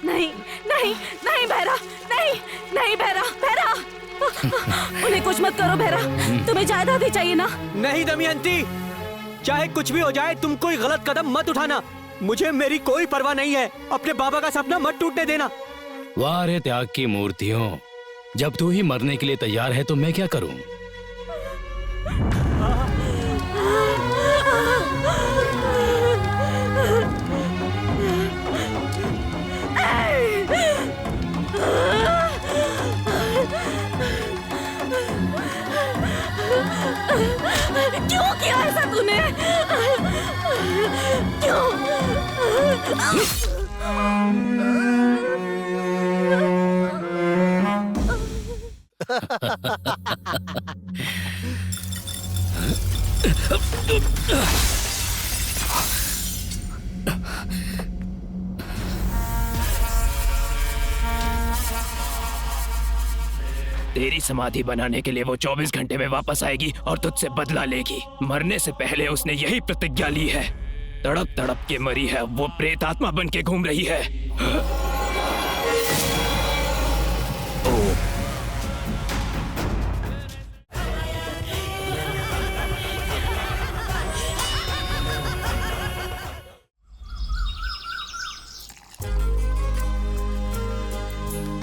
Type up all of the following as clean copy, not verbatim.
नहीं नहीं नहीं भैरा, नहीं नहीं भैरा, भैरा उन्हें कुछ मत करो भैरा, तुम्हें जायदाद ही चाहिए ना? नहीं दमयंती, चाहे कुछ भी हो जाए तुम कोई गलत कदम मत उठाना। मुझे मेरी कोई परवाह नहीं है, अपने बाबा का सपना मत टूटने देना। वाह रे त्याग की मूर्तियों, जब तू ही मरने के लिए तैयार है तो मैं क्या करूं? क्यों किया ऐसा तूने? क्यों? तेरी समाधि बनाने के लिए वो 24 घंटे में वापस आएगी और तुझसे बदला लेगी। मरने से पहले उसने यही प्रतिज्ञा ली है। तड़प तड़प के मरी है, वो प्रेत आत्मा बन के घूम रही है।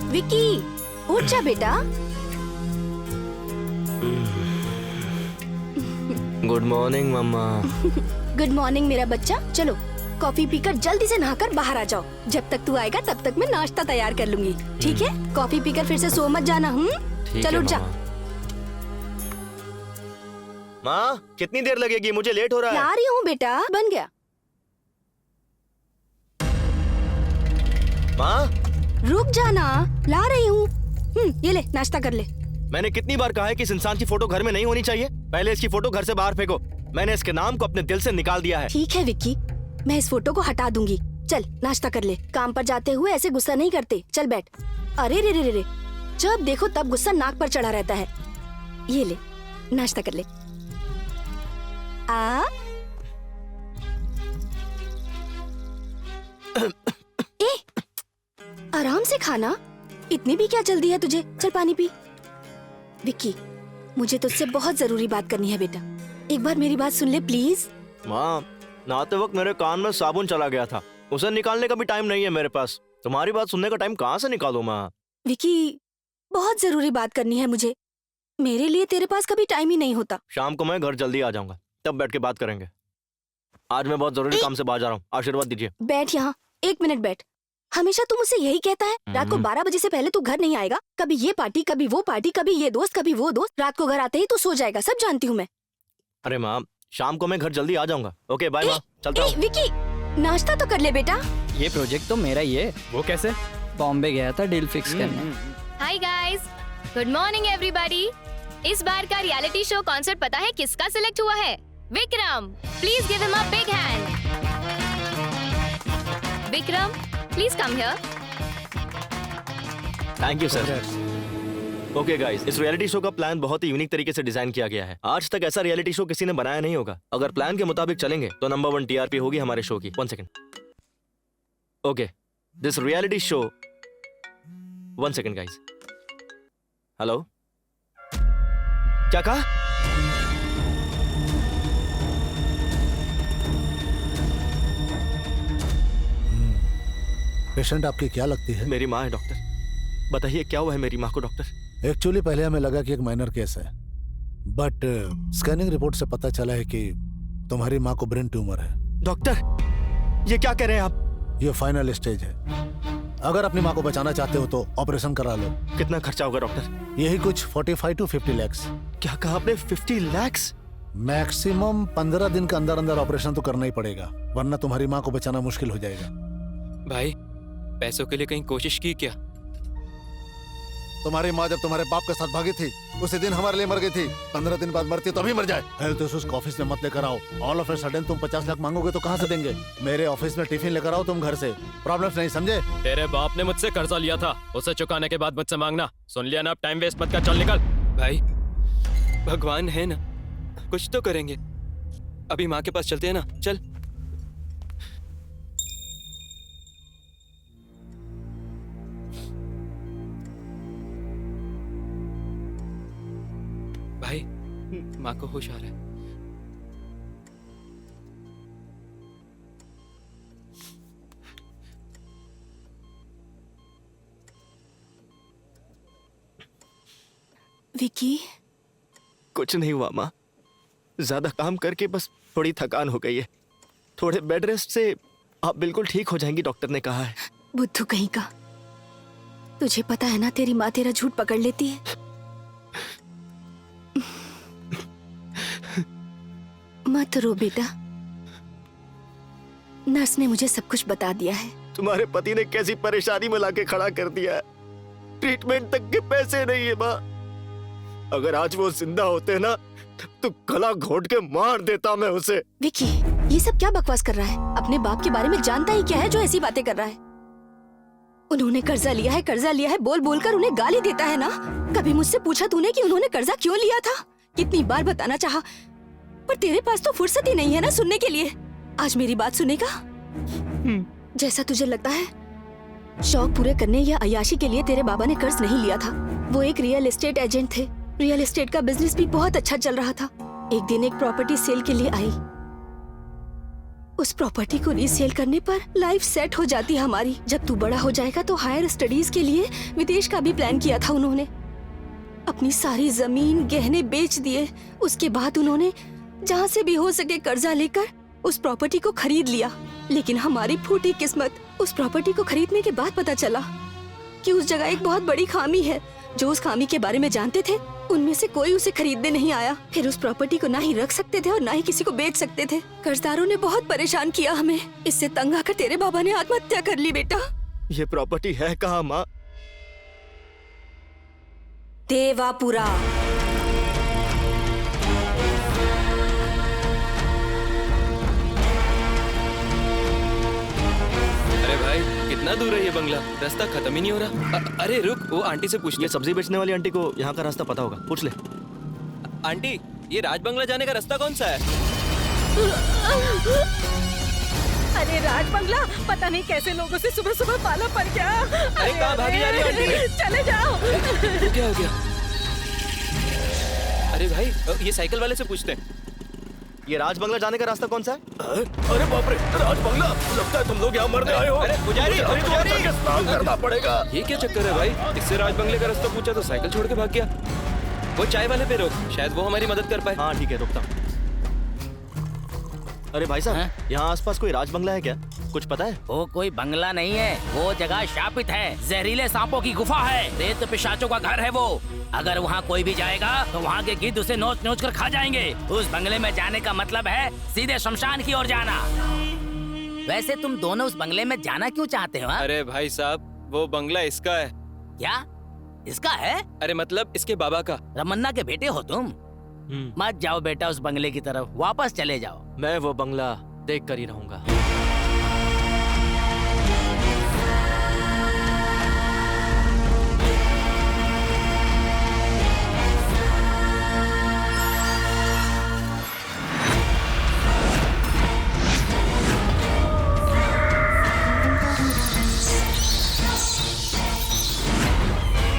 विकी, उठ जा बेटा। गुड मॉर्निंग मम्मा। गुड मॉर्निंग मेरा बच्चा। चलो कॉफी पीकर जल्दी से नहाकर बाहर आ जाओ। जब तक तू आएगा तब तक मैं नाश्ता तैयार कर लूंगी, ठीक है? कॉफी पीकर फिर से सो मत जाना। चलो उठ जा। माँ कितनी देर लगेगी? मुझे लेट हो रहा है। ला रही हूँ बेटा, बन गया। माँ रुक जाना, ला रही हूँ। ये ले, नाश्ता कर ले। मैंने कितनी बार कहा है कि इस इंसान की फोटो घर में नहीं होनी चाहिए। पहले इसकी फोटो घर से बाहर फेंको। मैंने इसके नाम को अपने दिल से निकाल दिया है। ठीक है विक्की, मैं इस फोटो को हटा दूंगी। चल नाश्ता कर ले। काम पर जाते हुए ऐसे गुस्सा नहीं करते। चल बैठ। अरे रे रे रे, जब देखो तब गुस्सा नाक पर चढ़ा रहता है। ये ले, नाश्ता कर ले। आराम से खाना, इतनी भी क्या जल्दी है तुझे? चल पानी पी। विक्की, मुझे तुझसे बहुत जरूरी बात करनी है बेटा, एक बार मेरी बात सुन ले प्लीज। माँ नहाते वक्त मेरे कान में साबुन चला गया था, उसे निकालने का भी टाइम नहीं है मेरे पास। तुम्हारी बात सुनने का टाइम कहाँ से निकालूं माँ? विक्की, बहुत जरूरी बात करनी है मुझे, मेरे लिए तेरे पास कभी टाइम ही नहीं होता। शाम को मैं घर जल्दी आ जाऊंगा, तब बैठ के बात करेंगे। आज मैं बहुत जरूरी काम से बाहर जा रहा हूँ, आशीर्वाद दीजिए। बैठ यहाँ, 1 मिनट बैठ। हमेशा तू मुझसे यही कहता है, रात को 12 बजे से पहले तू घर नहीं आएगा। कभी ये पार्टी, कभी वो पार्टी, कभी ये दोस्त, कभी वो दोस्त। रात को घर आते ही तू सो जाएगा, सब जानती हूँ मैं। अरे माँ, शाम को मैं घर जल्दी आ जाऊंगा। ओके बाय माँ, चलता हूँ। विकी, नाश्ता तो कर ले बेटा। ये प्रोजेक्ट तो मेरा ही है। वो कैसे? बॉम्बे गया था डील फिक्स करने। Hi guys, good morning everybody. इस बार का रियलिटी शो कॉन्सेप्ट पता है किसका सिलेक्ट हुआ है? Vikram. Please give him a big hand. Vikram, please come here. Thank you sir. Okay guys, इस रियलिटी शो का प्लान बहुत ही यूनिक तरीके से डिजाइन किया गया है। आज तक ऐसा रियलिटी शो किसी ने बनाया नहीं होगा। अगर प्लान के मुताबिक चलेंगे तो नंबर 1 टीआरपी होगी हमारे शो की। 1 second. Okay, this reality show 1 second guys. Hello, क्या कहा? पेशेंट आपकी क्या लगती है? मेरी माँ है डॉक्टर। बताइए क्या हुआ है मेरी माँ को डॉक्टर? एक्चुअली पहले हमें लगा कि एक माइनर केस है, बट स्कैनिंग रिपोर्ट से पता चला है कि तुम्हारी माँ को ब्रेन ट्यूमर है। डॉक्टर, ये क्या कह रहे हैं आप? ये फाइनल स्टेज है। अगर अपनी माँ को बचाना चाहते हो तो ऑपरेशन करा लो। कितना खर्चा होगा डॉक्टर? यही कुछ 45 to 50 lakhs। क्या कहा आपने? 50 lakhs? मैक्सिमम 15 दिन के अंदर अंदर ऑपरेशन तो करना ही पड़ेगा, वरना तुम्हारी माँ को बचाना मुश्किल हो जाएगा। भाई, पैसों के लिए कहीं कोशिश की क्या? तुम्हारी माँ जब तुम्हारे बाप के साथ भागी थी उसी दिन हमारे लिए मर गई थी। 15 दिन बाद मरती तो अभी मर जाए। हेल्थ इश्यूज ऑफिस में मत लेकर आओ। ऑल ऑफ ए सडन तुम 50 लाख मांगोगे तो कहाँ से देंगे? मेरे ऑफिस में टिफिन लेकर आओ तुम घर से। प्रॉब्लम्स नहीं समझे? तेरे बाप ने मुझसे कर्जा लिया था, उसे चुकाने के बाद मुझसे मांगना। सुन लिया ना? अब टाइम वेस्ट मत कर, चल निकल। भाई, भगवान है ना, कुछ तो करेंगे। अभी माँ के पास चलते हैं ना, चल। माँ को होश आ रहा है। विकी, कुछ नहीं हुआ माँ, ज्यादा काम करके बस थोड़ी थकान हो गई है। थोड़े बेड रेस्ट से आप बिल्कुल ठीक हो जाएंगी, डॉक्टर ने कहा है। बुद्धू कहीं का। तुझे पता है ना तेरी माँ तेरा झूठ पकड़ लेती है। मत रो बेटा, नर्स ने मुझे सब कुछ बता दिया है। तुम्हारे पति ने कैसी परेशानी में लाके खड़ा कर दिया है। ट्रीटमेंट तक के पैसे नहीं है माँ। अगर आज वो जिंदा होते ना तो गला घोट के मार देता मैं उसे। विकी, ये सब क्या बकवास कर रहा है? अपने बाप के बारे में जानता ही क्या है जो ऐसी बातें कर रहा है? उन्होंने कर्जा लिया है बोल बोल कर उन्हें गाली देता है ना। कभी मुझसे पूछा तूने कि उन्होंने कर्जा क्यों लिया था? कितनी बार बताना चाहा, पर तेरे पास तो फुर्सत ही नहीं है ना सुनने के लिए। आज मेरी बात सुनेगा? जैसा तुझे लगता है, शौक पूरे करने या अय्याशी के लिए तेरे बाबा ने कर्ज नहीं लिया था। वो एक रियल एस्टेट एजेंट थे। रियल एस्टेट का बिजनेस भी बहुत अच्छा चल रहा था। एक दिन एक प्रॉपर्टी सेल के लिए आई। उस प्रॉपर्टी को रीसेल करने पर लाइफ सेट हो जाती हमारी। जब तू बड़ा हो जाएगा तो हायर स्टडीज के लिए विदेश का भी प्लान किया था उन्होंने। अपनी सारी जमीन गहने बेच दिए। उसके बाद उन्होंने जहाँ से भी हो सके कर्जा लेकर उस प्रॉपर्टी को खरीद लिया। लेकिन हमारी फूटी किस्मत, उस प्रॉपर्टी को खरीदने के बाद पता चला कि उस जगह एक बहुत बड़ी खामी है। जो उस खामी के बारे में जानते थे उनमें से कोई उसे खरीदने नहीं आया। फिर उस प्रॉपर्टी को ना ही रख सकते थे और ना ही किसी को बेच सकते थे। कर्जदारों ने बहुत परेशान किया हमें। इससे तंग आकर तेरे बाबा ने आत्महत्या कर ली। बेटा, ये प्रॉपर्टी है कहाँ माँ? देवापुरा। अरे भाई, कितना दूर है ये बंगला? रास्ता खत्म ही नहीं हो रहा। अरे रुक, वो आंटी से पूछ ले। ये सब्जी बेचने वाली आंटी को यहाँ का रास्ता पता होगा, पूछ ले। आंटी, ये राज बंगला जाने का रास्ता कौन सा है? अरे राज बंगला, पता नहीं कैसे लोगों से सुबह सुबह पाला पड़ गया। अरे कहाँ भागी जा रही है आंटी? चले जाओ। क्या हो गया? अरे भाई, ये साइकिल वाले से पूछते हैं। ये राज बंगला जाने का रास्ता कौन सा है? अरे बाप रे, राज बंगला! लगता है तुम लोग यहाँ मरने आए हो। अरे पुजारी, स्नान करना पड़ेगा। ये क्या चक्कर है भाई? इससे राज बंगले का रास्ता पूछा तो साइकिल छोड़ के भाग गया। वो चाय वाले पे रोक, शायद वो हमारी मदद कर पाए। हाँ ठीक है, रुकता हूँ। अरे भाई साहब, यहाँ आसपास कोई राज बंगला है क्या? कुछ पता है? वो कोई बंगला नहीं है, वो जगह शापित है। जहरीले सांपों की गुफा है, प्रेत पिशाचों का घर है वो। अगर वहाँ कोई भी जाएगा तो वहाँ के गिद्ध उसे नोच नोच कर खा जाएंगे। उस बंगले में जाने का मतलब है सीधे शमशान की ओर जाना। वैसे तुम दोनों उस बंगले में जाना क्यों चाहते हो? अरे भाई साहब, वो बंगला इसका है। क्या इसका है? अरे मतलब इसके बाबा का। रमन्ना के बेटे हो तुम? मत जाओ बेटा उस बंगले की तरफ, वापस चले जाओ। मैं वो बंगला देख कर ही रहूंगा।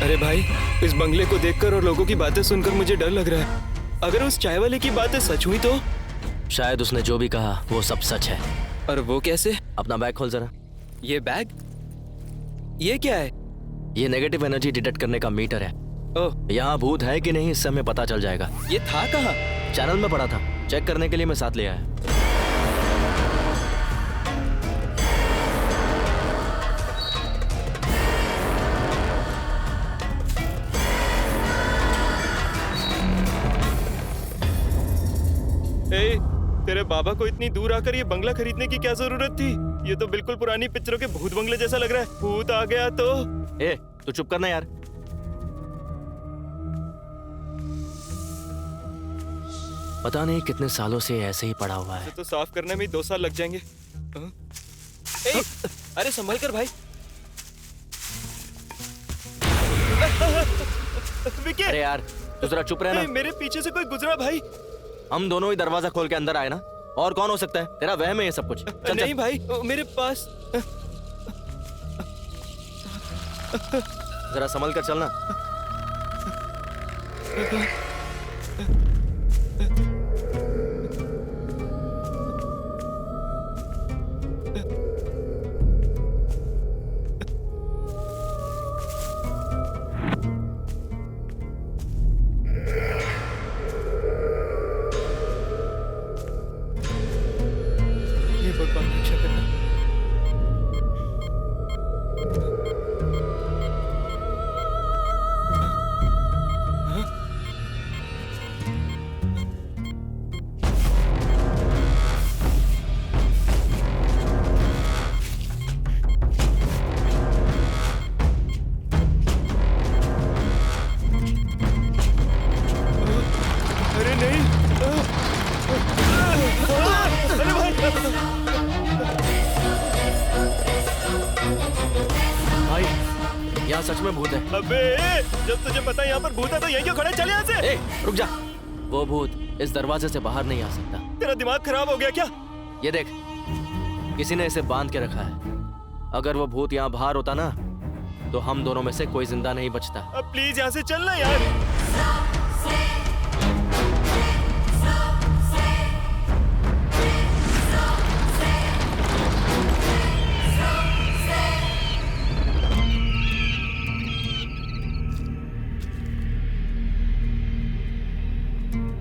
अरे भाई, इस बंगले को देखकर और लोगों की बातें सुनकर मुझे डर लग रहा है। अगर उस चाय वाले की बातें सच हुई तो? शायद उसने जो भी कहा वो सब सच है। और वो कैसे? अपना बैग खोल जरा। ये बैग? ये क्या है? ये नेगेटिव एनर्जी डिटेक्ट करने का मीटर है। ओह, यहाँ भूत है कि नहीं इससे हमें पता चल जाएगा। ये था कहाँ? चैनल में पड़ा था, चेक करने के लिए मैं साथ ले आया। तेरे बाबा को इतनी दूर आकर ये बंगला खरीदने की क्या जरूरत थी? ये तो बिल्कुल पुरानी पिक्चरों के भूत बंगले जैसा लग रहा है। भूत आ गया तो? ए, तू चुप करना यार। पता नहीं कितने सालों से ऐसे ही पड़ा हुआ है। तो साफ करने में 2 साल लग जाएंगे। ए, अरे संभल कर भाई। विकी! अरे यार, तू जरा चुप रहना। मेरे पीछे से कोई गुजरा भाई। हम दोनों ही दरवाजा खोल के अंदर आए ना, और कौन हो सकता है? तेरा वहम है ये सब कुछ। चल, नहीं चल। भाई, मेरे पास। जरा संभल कर चलना। अरे नहीं, अरे भाई, यहाँ सच में भूत है। अबे जब तुझे पता है यहाँ पर भूत है तो यहीं क्यों खड़े, चल यहाँ से। ए, रुक जा। वो भूत इस दरवाजे से बाहर नहीं आ सकता। तेरा दिमाग खराब हो गया क्या? ये देख, किसी ने इसे बांध के रखा है। अगर वो भूत यहाँ बाहर होता ना, तो हम दोनों में से कोई जिंदा नहीं बचता। अब प्लीज यहाँ से चलना यार।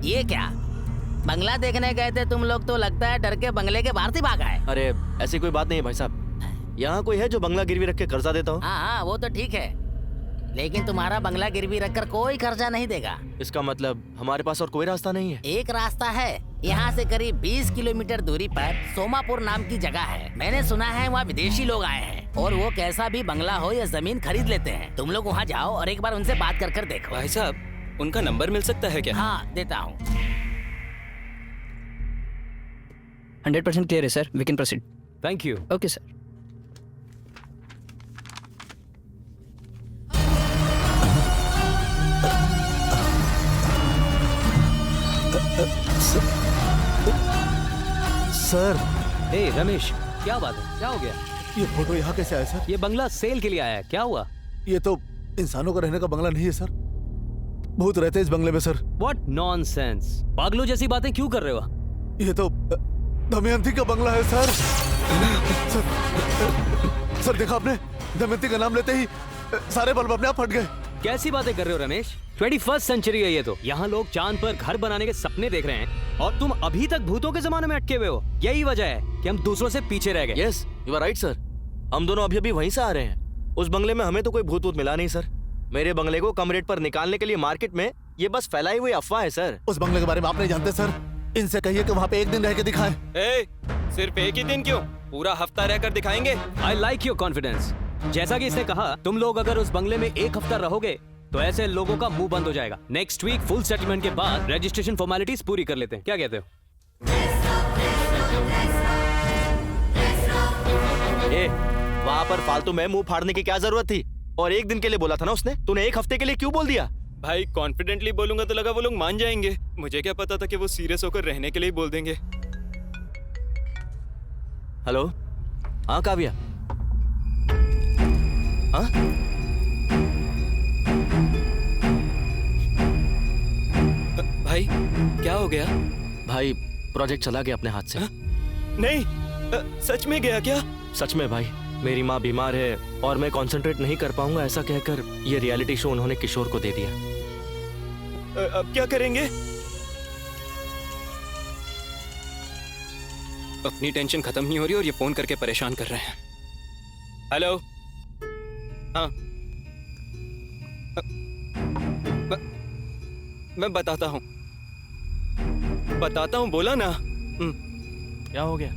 ये क्या बंगला देखने गए थे तुम लोग, तो लगता है डर के बंगले के बाहर से भागा है। अरे ऐसी कोई बात नहीं है भाई साहब। यहाँ कोई है जो बंगला गिरवी रख के कर्जा देता हो? हाँ वो तो ठीक है, लेकिन तुम्हारा बंगला गिरवी रखकर कोई कर्जा नहीं देगा। इसका मतलब हमारे पास और कोई रास्ता नहीं है? एक रास्ता है। यहाँ से करीब 20 किलोमीटर दूरी पर सोमापुर नाम की जगह है। मैंने सुना है वहाँ विदेशी लोग आए हैं और वो कैसा भी बंगला हो या जमीन खरीद लेते हैं। तुम लोग वहाँ जाओ और एक बार उनसे बात कर देखो। भाई साहब, उनका नंबर मिल सकता है क्या? हाँ देता हूँ। 100% क्लियर है sir, we can proceed. Thank you. Okay sir. Sir, ए रमेश, क्या बात है, क्या हो गया? ये फोटो यहाँ कैसे आया सर? ये बंगला सेल के लिए आया है, क्या हुआ? ये तो इंसानों का रहने का बंगला नहीं है सर, भूत रहते हैं इस बंगले में सर। What nonsense! पागलों जैसी बातें क्यों कर रहे हो? ये तो दमयंती का बंगला है सर। सर देखा आपने, दमयंती का नाम लेते ही सारे बल्ब अपने आप फट गए। कैसी बातें कर रहे हो रमेश? 21st सेंचुरी है ये तो। यहाँ लोग चांद पर घर बनाने के सपने देख रहे हैं और तुम अभी तक भूतों के जमाने में अटके हुए हो। यही वजह है कि हम दूसरों से पीछे रह गए। Yes, you are right sir. हम दोनों अभी वहीं से आ रहे हैं। उस बंगले में हमें तो कोई भूत मिला नहीं सर। मेरे बंगले को कम रेट पर निकालने के लिए मार्केट में ये बस फैलाई हुई अफवाह है सर। उस बंगले के बारे में आप नहीं जानते सर। इनसे कहिए कि वहाँ पे एक दिन रह के दिखाएं। सिर्फ एक ही दिन क्यों, पूरा हफ्ता रहकर दिखाएंगे। I like your confidence। जैसा कि इसने कहा, तुम लोग अगर उस बंगले में एक हफ्ता रहोगे तो ऐसे लोगों का मुंह बंद हो जाएगा। नेक्स्ट वीक फुल सेटलमेंट के बाद रजिस्ट्रेशन फॉर्मेलिटीज पूरी कर लेते हैं। क्या कहते हो? ए, वहाँ पर फालतू में मुंह फाड़ने की क्या जरूरत थी? और एक दिन के लिए बोला था ना उसने, तूने एक हफ्ते के लिए क्यों बोल दिया? भाई कॉन्फिडेंटली बोलूंगा तो लगा वो लोग मान जाएंगे। मुझे क्या पता था कि वो सीरियस होकर रहने के लिए बोल देंगे। हेलो, हाँ काव्या, हाँ भाई क्या हो गया? भाई प्रोजेक्ट चला गया अपने हाथ से। नहीं, सच में गया क्या? सच में भाई, मेरी माँ बीमार है और मैं कंसंट्रेट नहीं कर पाऊंगा, ऐसा कहकर ये रियलिटी शो उन्होंने किशोर को दे दिया। अब क्या करेंगे? अपनी टेंशन खत्म नहीं हो रही और ये फोन करके परेशान कर रहे हैं। हेलो, हाँ, मैं बताता हूँ बोला ना। क्या हो गया?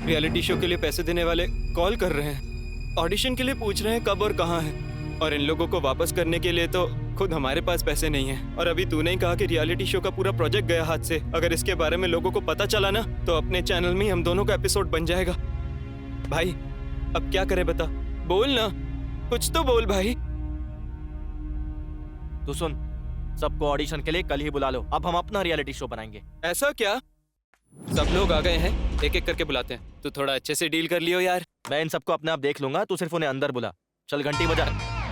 रियलिटी शो के लिए पैसे देने वाले कॉल कर रहे हैं, ऑडिशन के लिए पूछ रहे हैं कब और कहाँ है, और इन लोगों को वापस करने के लिए तो खुद हमारे पास पैसे नहीं है। और अभी तूने ही कहा कि रियलिटी शो का पूरा प्रोजेक्ट गया हाथ से। अगर इसके बारे में लोगों को पता चला ना, तो अपने चैनल में ही हम दोनों का एपिसोड बन जाएगा। भाई अब क्या करें बता, बोल ना, कुछ तो बोल भाई। तू सुन, सबको ऑडिशन के लिए कल ही बुला लो। अब हम अपना रियलिटी शो बनाएंगे। ऐसा क्या? सब लोग आ गए हैं, एक एक करके बुलाते हैं। तू थोड़ा अच्छे से डील कर लियो यार। मैं इन सबको अपने आप देख लूंगा, तू सिर्फ उन्हें अंदर बुला। चल घंटी बजा।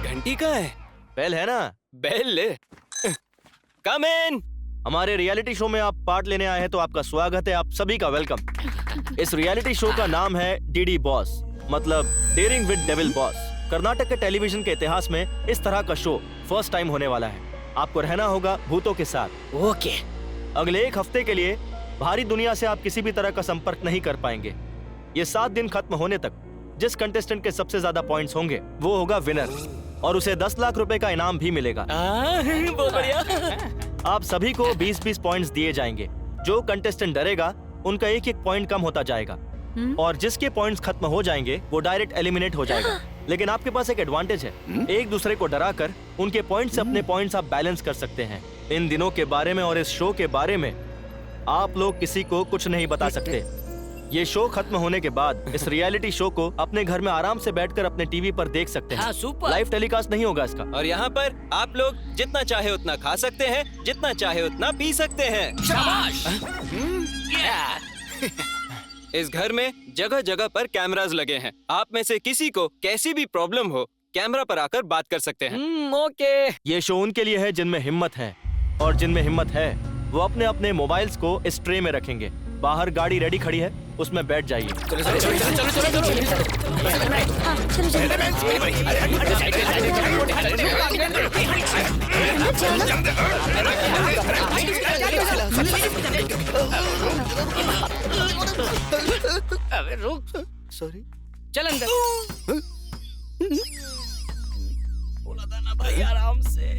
घंटी कहाँ है? बेल है ना? बेल ले। कम इन। हमारे रियलिटी शो में आप पार्ट लेने आए हैं तो आपका स्वागत है, आप सभी का वेलकम। इस रियलिटी शो का नाम है डीडी बॉस, मतलब daring with devil boss. Karnataka के टेलीविजन के इतिहास में इस तरह का शो फर्स्ट टाइम होने वाला है। आपको रहना होगा भूतों के साथ। ओके। अगले एक हफ्ते के लिए बाहरी दुनिया से आप किसी भी तरह का संपर्क नहीं कर पाएंगे। ये 7 दिन खत्म होने तक जिस कंटेस्टेंट के सबसे ज्यादा पॉइंट्स होंगे वो होगा विनर और उसे 10 लाख रुपए का इनाम भी मिलेगा। बहुत बढ़िया। आप सभी को 20-20 पॉइंट्स दिए जाएंगे। जो कंटेस्टेंट डरेगा उनका एक एक पॉइंट कम होता जाएगा और जिसके पॉइंट्स खत्म हो जाएंगे वो डायरेक्ट एलिमिनेट हो जाएगा। लेकिन आपके पास एक एडवांटेज है, एक दूसरे को डराकर उनके पॉइंट से अपने पॉइंट्स आप बैलेंस कर सकते हैं। इन दिनों के बारे में और इस शो के बारे में आप लोग किसी को कुछ नहीं बता सकते। ये शो खत्म होने के बाद इस रियलिटी शो को अपने घर में आराम से बैठकर अपने टीवी पर देख सकते हैं। लाइव टेलीकास्ट नहीं होगा इसका। और यहाँ पर आप लोग जितना चाहे उतना खा सकते हैं, जितना चाहे उतना पी सकते हैं। शाबाश। इस घर में जगह जगह पर कैमरास लगे हैं। आप में से किसी को कैसी भी प्रॉब्लम हो कैमरा पर आकर बात कर सकते हैं। ओके। ये शो उनके लिए है जिनमें हिम्मत है और जिनमें हिम्मत है वो अपने अपने मोबाइल्स को इस ट्रे में रखेंगे। बाहर गाड़ी रेडी खड़ी है, उसमें बैठ जाइए। अबे रुक। सॉरी। चल अंदर। बोला था ना भाई आराम से।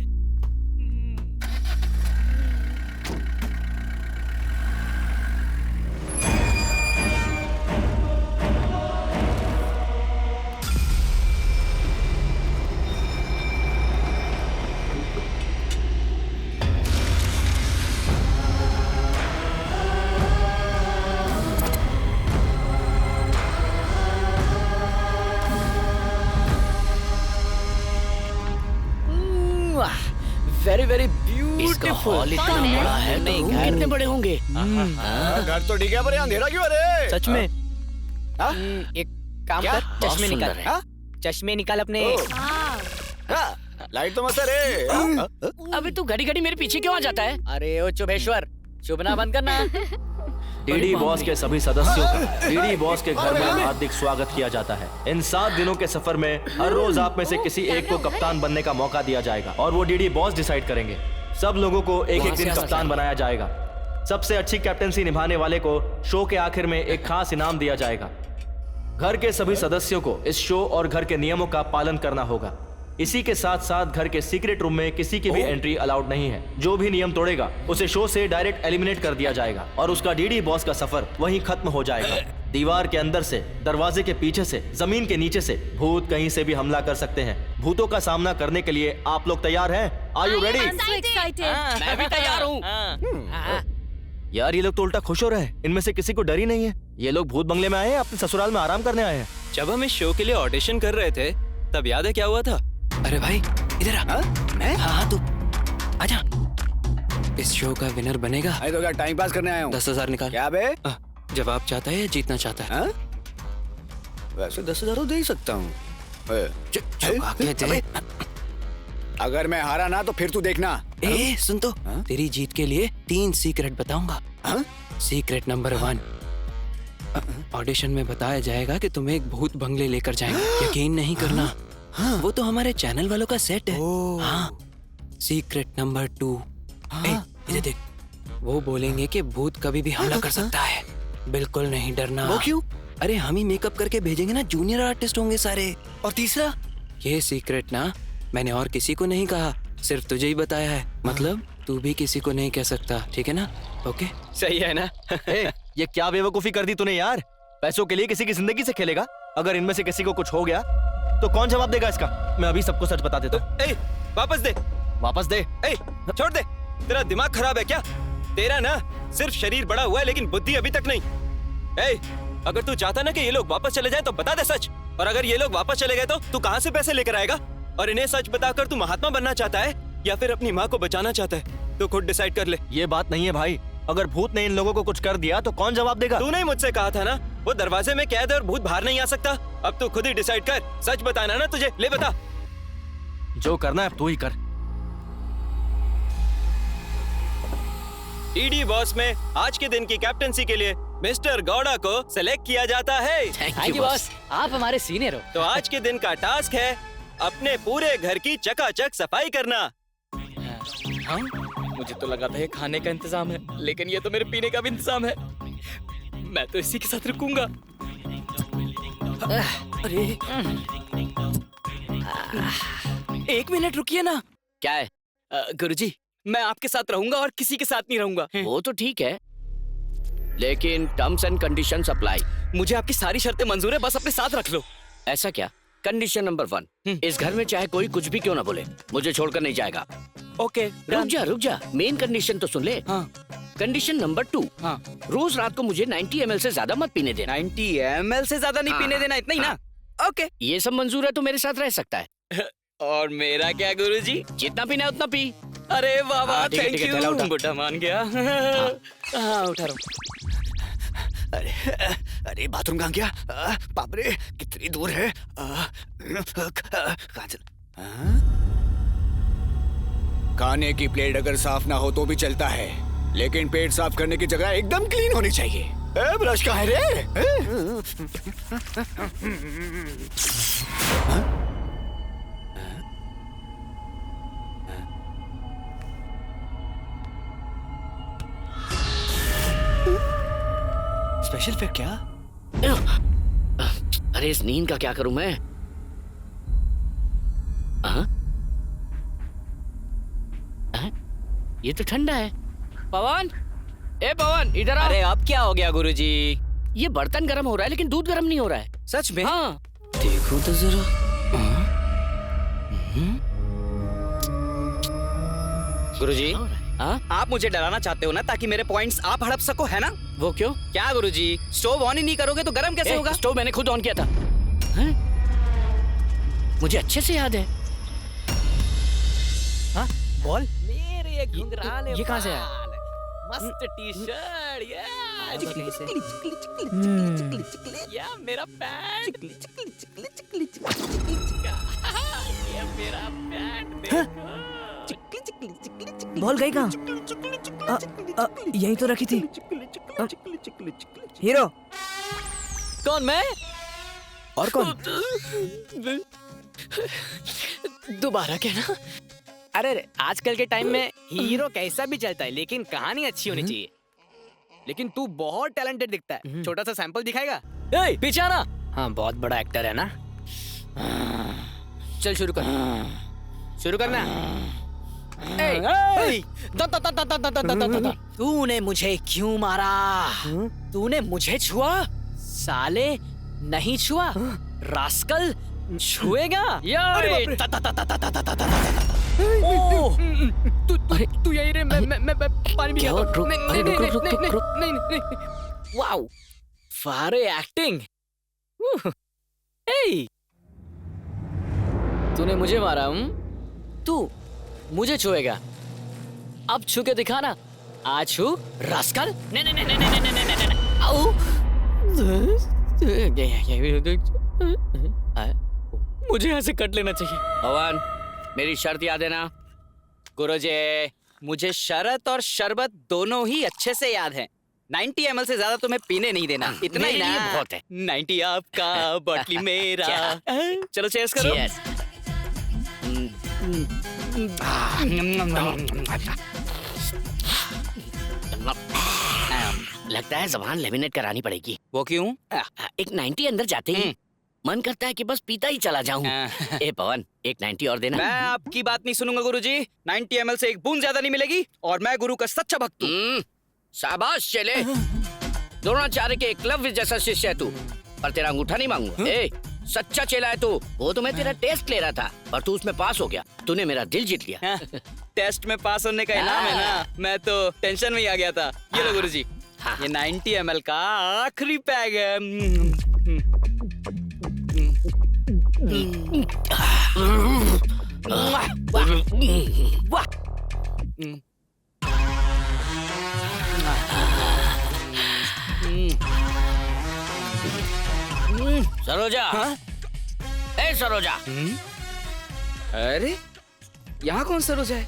Very very beautiful. इतना बड़ा है तो रूम कितने बड़े होंगे? घर तो ठीक है पर अंधेरा क्यों है? सच में? एक काम कर, चश्मे निकाल। चश्मे निकाल अपने। लाइट तो मत रे। अबे तू घड़ी घड़ी मेरे पीछे क्यों आ जाता है? अरे ओ चुभेश्वर, चुभना बंद करना। डीडी बॉस के सभी सदस्यों का डीडी बॉस के घर में हार्दिक स्वागत किया जाता है। इन 7 दिनों के सफर में हर रोज आप में से किसी एक को कप्तान बनने का मौका दिया जाएगा और वो डीडी बॉस डिसाइड करेंगे। सब लोगों को एक एक दिन कप्तान बनाया जाएगा। सबसे अच्छी कैप्टनसी निभाने वाले को शो के आखिर में एक खास इनाम दिया जाएगा। घर के सभी सदस्यों को इस शो और घर के नियमों का पालन करना होगा। इसी के साथ साथ घर के सीक्रेट रूम में किसी की भी एंट्री अलाउड नहीं है। जो भी नियम तोड़ेगा उसे शो से डायरेक्ट एलिमिनेट कर दिया जाएगा और उसका डीडी बॉस का सफर वहीं खत्म हो जाएगा। दीवार के अंदर से, दरवाजे के पीछे से, जमीन के नीचे से भूत कहीं से भी हमला कर सकते हैं। भूतों का सामना करने के लिए आप लोग तैयार हैं? Are you ready? मैं भी तैयार हूँ। यार ये लोग तो उल्टा खुश हो रहे हैं। इनमें से किसी को डर ही नहीं है। ये लोग भूत बंगले में आए हैं, अपने ससुराल में आराम करने आए हैं। जब हम इस शो के लिए ऑडिशन कर रहे थे तब याद है क्या हुआ था? अरे भाई इधर आ। मैं? हाँ तू आजा। इस शो का विनर बनेगा। अरे तो क्या टाइम पास करने आया हूँ? 10,000 निकाल। क्या बे? जवाब चाहता है या जीतना चाहता है? वैसे 10,000 तो दे ही सकता हूँ। अगर मैं हारा ना तो फिर तू देखना। ए सुन तो, तेरी जीत के लिए 3 सीक्रेट बताऊंगा। सीक्रेट नंबर 1, ऑडिशन में बताया जाएगा कि तुम्हें एक भूत बंगले लेकर जाएंगे। यकीन नहीं करना, वो तो हमारे चैनल वालों का सेट है। हाँ। सीक्रेट नंबर 2, इधर देख, वो बोलेंगे कि भूत कभी भी हमला कर सकता है, बिल्कुल नहीं डरना। वो क्यों? अरे हम ही मेकअप करके भेजेंगे ना, जूनियर आर्टिस्ट होंगे सारे। और तीसरा? ये सीक्रेट ना मैंने और किसी को नहीं कहा, सिर्फ तुझे ही बताया है। मतलब तू भी किसी को नहीं कह सकता, ठीक है ना? ओके सही है ना? ये क्या बेवकूफी कर दी तूने यार। पैसों के लिए किसी की जिंदगी से खेलेगा। अगर इनमें से किसी को कुछ हो गया तो कौन जवाब देगा इसका? मैं अभी सबको सच बता देता हूँ। वापस दे, वापस दे। छोड़ दे। तेरा दिमाग खराब है क्या? तेरा ना सिर्फ शरीर बड़ा हुआ है लेकिन बुद्धि अभी तक नहीं। अगर तू चाहता ना कि ये लोग वापस चले जाए तो बता दे सच। और अगर ये लोग वापस चले गए तो तू कहाँ से पैसे लेकर आएगा? और इन्हें सच बताकर तू महात्मा बनना चाहता है या फिर अपनी माँ को बचाना चाहता है? तो खुद डिसाइड कर ले। ये बात नहीं है भाई। अगर भूत ने इन लोगों को कुछ कर दिया तो कौन जवाब देगा? तूने मुझसे कहा था ना वो दरवाजे में कैद है और भूत बाहर नहीं आ सकता। अब तू खुद ही डिसाइड कर। सच बताना ना तुझे। ले बता। जो करना है अब तू ही कर। डीडी बॉस में आज के दिन की कैप्टनसी के लिए मिस्टर गौड़ा को सिलेक्ट किया जाता है। थैंक यू बॉस, आप हमारे सीनियर हो। तो आज के दिन का टास्क है अपने पूरे घर की चकाचक सफाई करना। हाँ? मुझे तो लगा था ये खाने का इंतजाम है, लेकिन ये तो मेरे पीने का भी इंतजाम है। मैं तो इसी के साथ रुकूंगा। अरे 1 मिनट रुकिए ना। क्या है? गुरुजी, मैं आपके साथ रहूंगा और किसी के साथ नहीं रहूंगा। वो तो ठीक है, लेकिन टर्म्स एंड कंडीशंस अप्लाई। मुझे आपकी सारी शर्तें मंजूर है, बस अपने साथ रख लो। ऐसा क्या? कंडीशन नंबर 1, इस घर में चाहे कोई कुछ भी क्यों ना बोले, मुझे छोड़कर नहीं जाएगा। ओके। रुक जा, मेन कंडीशन तो सुन ले। हाँ। कंडीशन नंबर 2, हाँ। रोज रात को मुझे 90 ml से ज्यादा मत पीने देना। 90 ml से ज्यादा नहीं पीने देना, इतना ही ना? ओके। ये सब मंजूर है तो मेरे साथ रह सकता है। और मेरा क्या गुरुजी? जितना पीना है उतना पी। अरे वाह वाह, ठीक है, थैंक ठीक है, चला उठा। यू। बुढ़ा मान गया। हाँ, उठा रहा हूँ। अरे बाथरूम कहाँ गया? बाप रे, कितनी दूर है? कहाँ चल? खाने की प्लेट अगर साफ ना हो तो भी चलता है, लेकिन पेट साफ करने की जगह एकदम क्लीन होनी चाहिए। ब्रश कहाँ है रे? स्पेशल फिर क्या? अरे इस नींद का क्या करूं मैं? ये तो ठंडा है। पवन, ए पवन, इधर आ। अरे अब क्या हो गया गुरुजी? ये बर्तन गर्म हो रहा है लेकिन दूध गर्म नहीं हो रहा है। सच में? हाँ। देखो तो जरा। गुरुजी, आप मुझे डराना चाहते हो ना, ताकि मेरे पॉइंट्स आप हड़प सको, है ना? वो क्यों? क्या गुरुजी, स्टोव ऑन ही नहीं करोगे तो गर्म कैसे होगा? स्टोव मैंने खुद ऑन किया था। मुझे अच्छे से याद है। हाँ, बॉल। मेरे घुंघराले ये कहाँ से आया? मस्त टी शर्ट, या मेरा पैंट, ये मेरा पैंट देखो। बॉल गई कहाँ? यही तो रखी थी। हीरो। कौन, मैं? और कौन? दोबारा कहना। अरे आजकल के टाइम में हीरो कैसा भी चलता है, लेकिन कहानी अच्छी होनी चाहिए। लेकिन तू बहुत टैलेंटेड दिखता है, छोटा सा सैंपल दिखाएगा? ए, पीछे आना। हाँ, बहुत बड़ा एक्टर है ना। चल शुरू कर। शुरू करना। तूने मुझे क्यों मारा? तूने मुझे छुआ? साले नहीं छुआ, रास्कल छुएगा। तू यही रे, मैं पानी भी नहीं। वाओ, फारे एक्टिंग। तूने मुझे मारा? तू मुझे छुएगा? अब छू के दिखाना। आज छू, रास्कल। मुझे ऐसे कट लेना चाहिए। पवन, मेरी शर्त याद है ना? गुरुजी, मुझे शरत और शरबत दोनों ही अच्छे से याद है। 90 ml से ज्यादा तुम्हें पीने नहीं देना, इतना ही ना? बहुत है। 90 आपका, बॉटली मेरा। चलो चेयर्स करो। लगता है ज़बान लेमिनेट करानी पड़ेगी। वो क्यों? एक 90 अंदर जाते ही मन करता है कि बस पीता ही चला जाऊं। ए पवन, एक 90 और देना। मैं आपकी बात नहीं सुनूंगा गुरुजी। 90 ml से एक बूंद ज्यादा नहीं मिलेगी, और मैं गुरु का सच्चा भक्त हूँ। शाबाश चले। द्रोणाचार्य के एकलव्य जैसा शिष्य है तू, पर तेरा अंगूठा नहीं मांगूंगा। ए, सच्चा चेला है तू। वो तो मैं तेरा टेस्ट ले रहा था, पर तू उसमें पास हो गया। तूने मेरा दिल जीत लिया। टेस्ट में पास होने का इनाम है ना? मैं तो टेंशन में ही आ गया था। ये लो गुरुजी, ये 90 ml का आखिरी पैग है। सरोजा। ए सरोजा। अरे यहाँ कौन सरोजा है?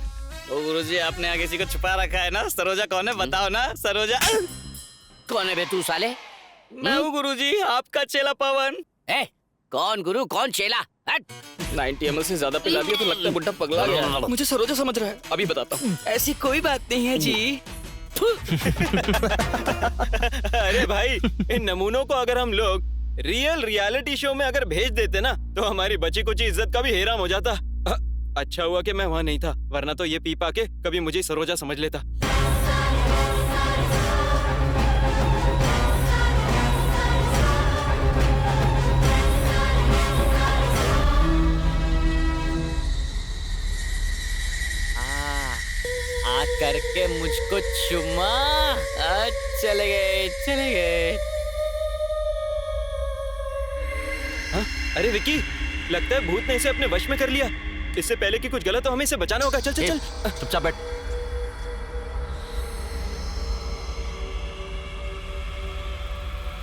ओ गुरुजी, आपने आगे किसी को छुपा रखा है ना? सरोजा कौन है, बताओ ना। सरोजा कौन है बे तू साले? मैं हूँ गुरुजी, आपका चेला पवन। ए, कौन गुरु कौन चेला? 90 ml से ज्यादा पिला दिया तो लगता है बुड्ढा पगला गया। मुझे सरोजा समझ रहा है, अभी बताता हूँ। ऐसी कोई बात नहीं है जी। अरे भाई, इन नमूनों को अगर हम लोग रियल रियलिटी शो में अगर भेज देते ना तो हमारी बची कुची इज्जत का भी हेराम हो जाता। अच्छा हुआ कि मैं वहाँ नहीं था, वरना तो ये पी पा के कभी मुझे सरोजा समझ लेता। आ करके मुझको चुमा। चले गए चले गए। हाँ? अरे विकी, लगता है भूत ने इसे अपने वश में कर लिया। इससे पहले कि कुछ गलत हो हमें इसे बचाना होगा। चल चल चल। चुपचाप बैठ।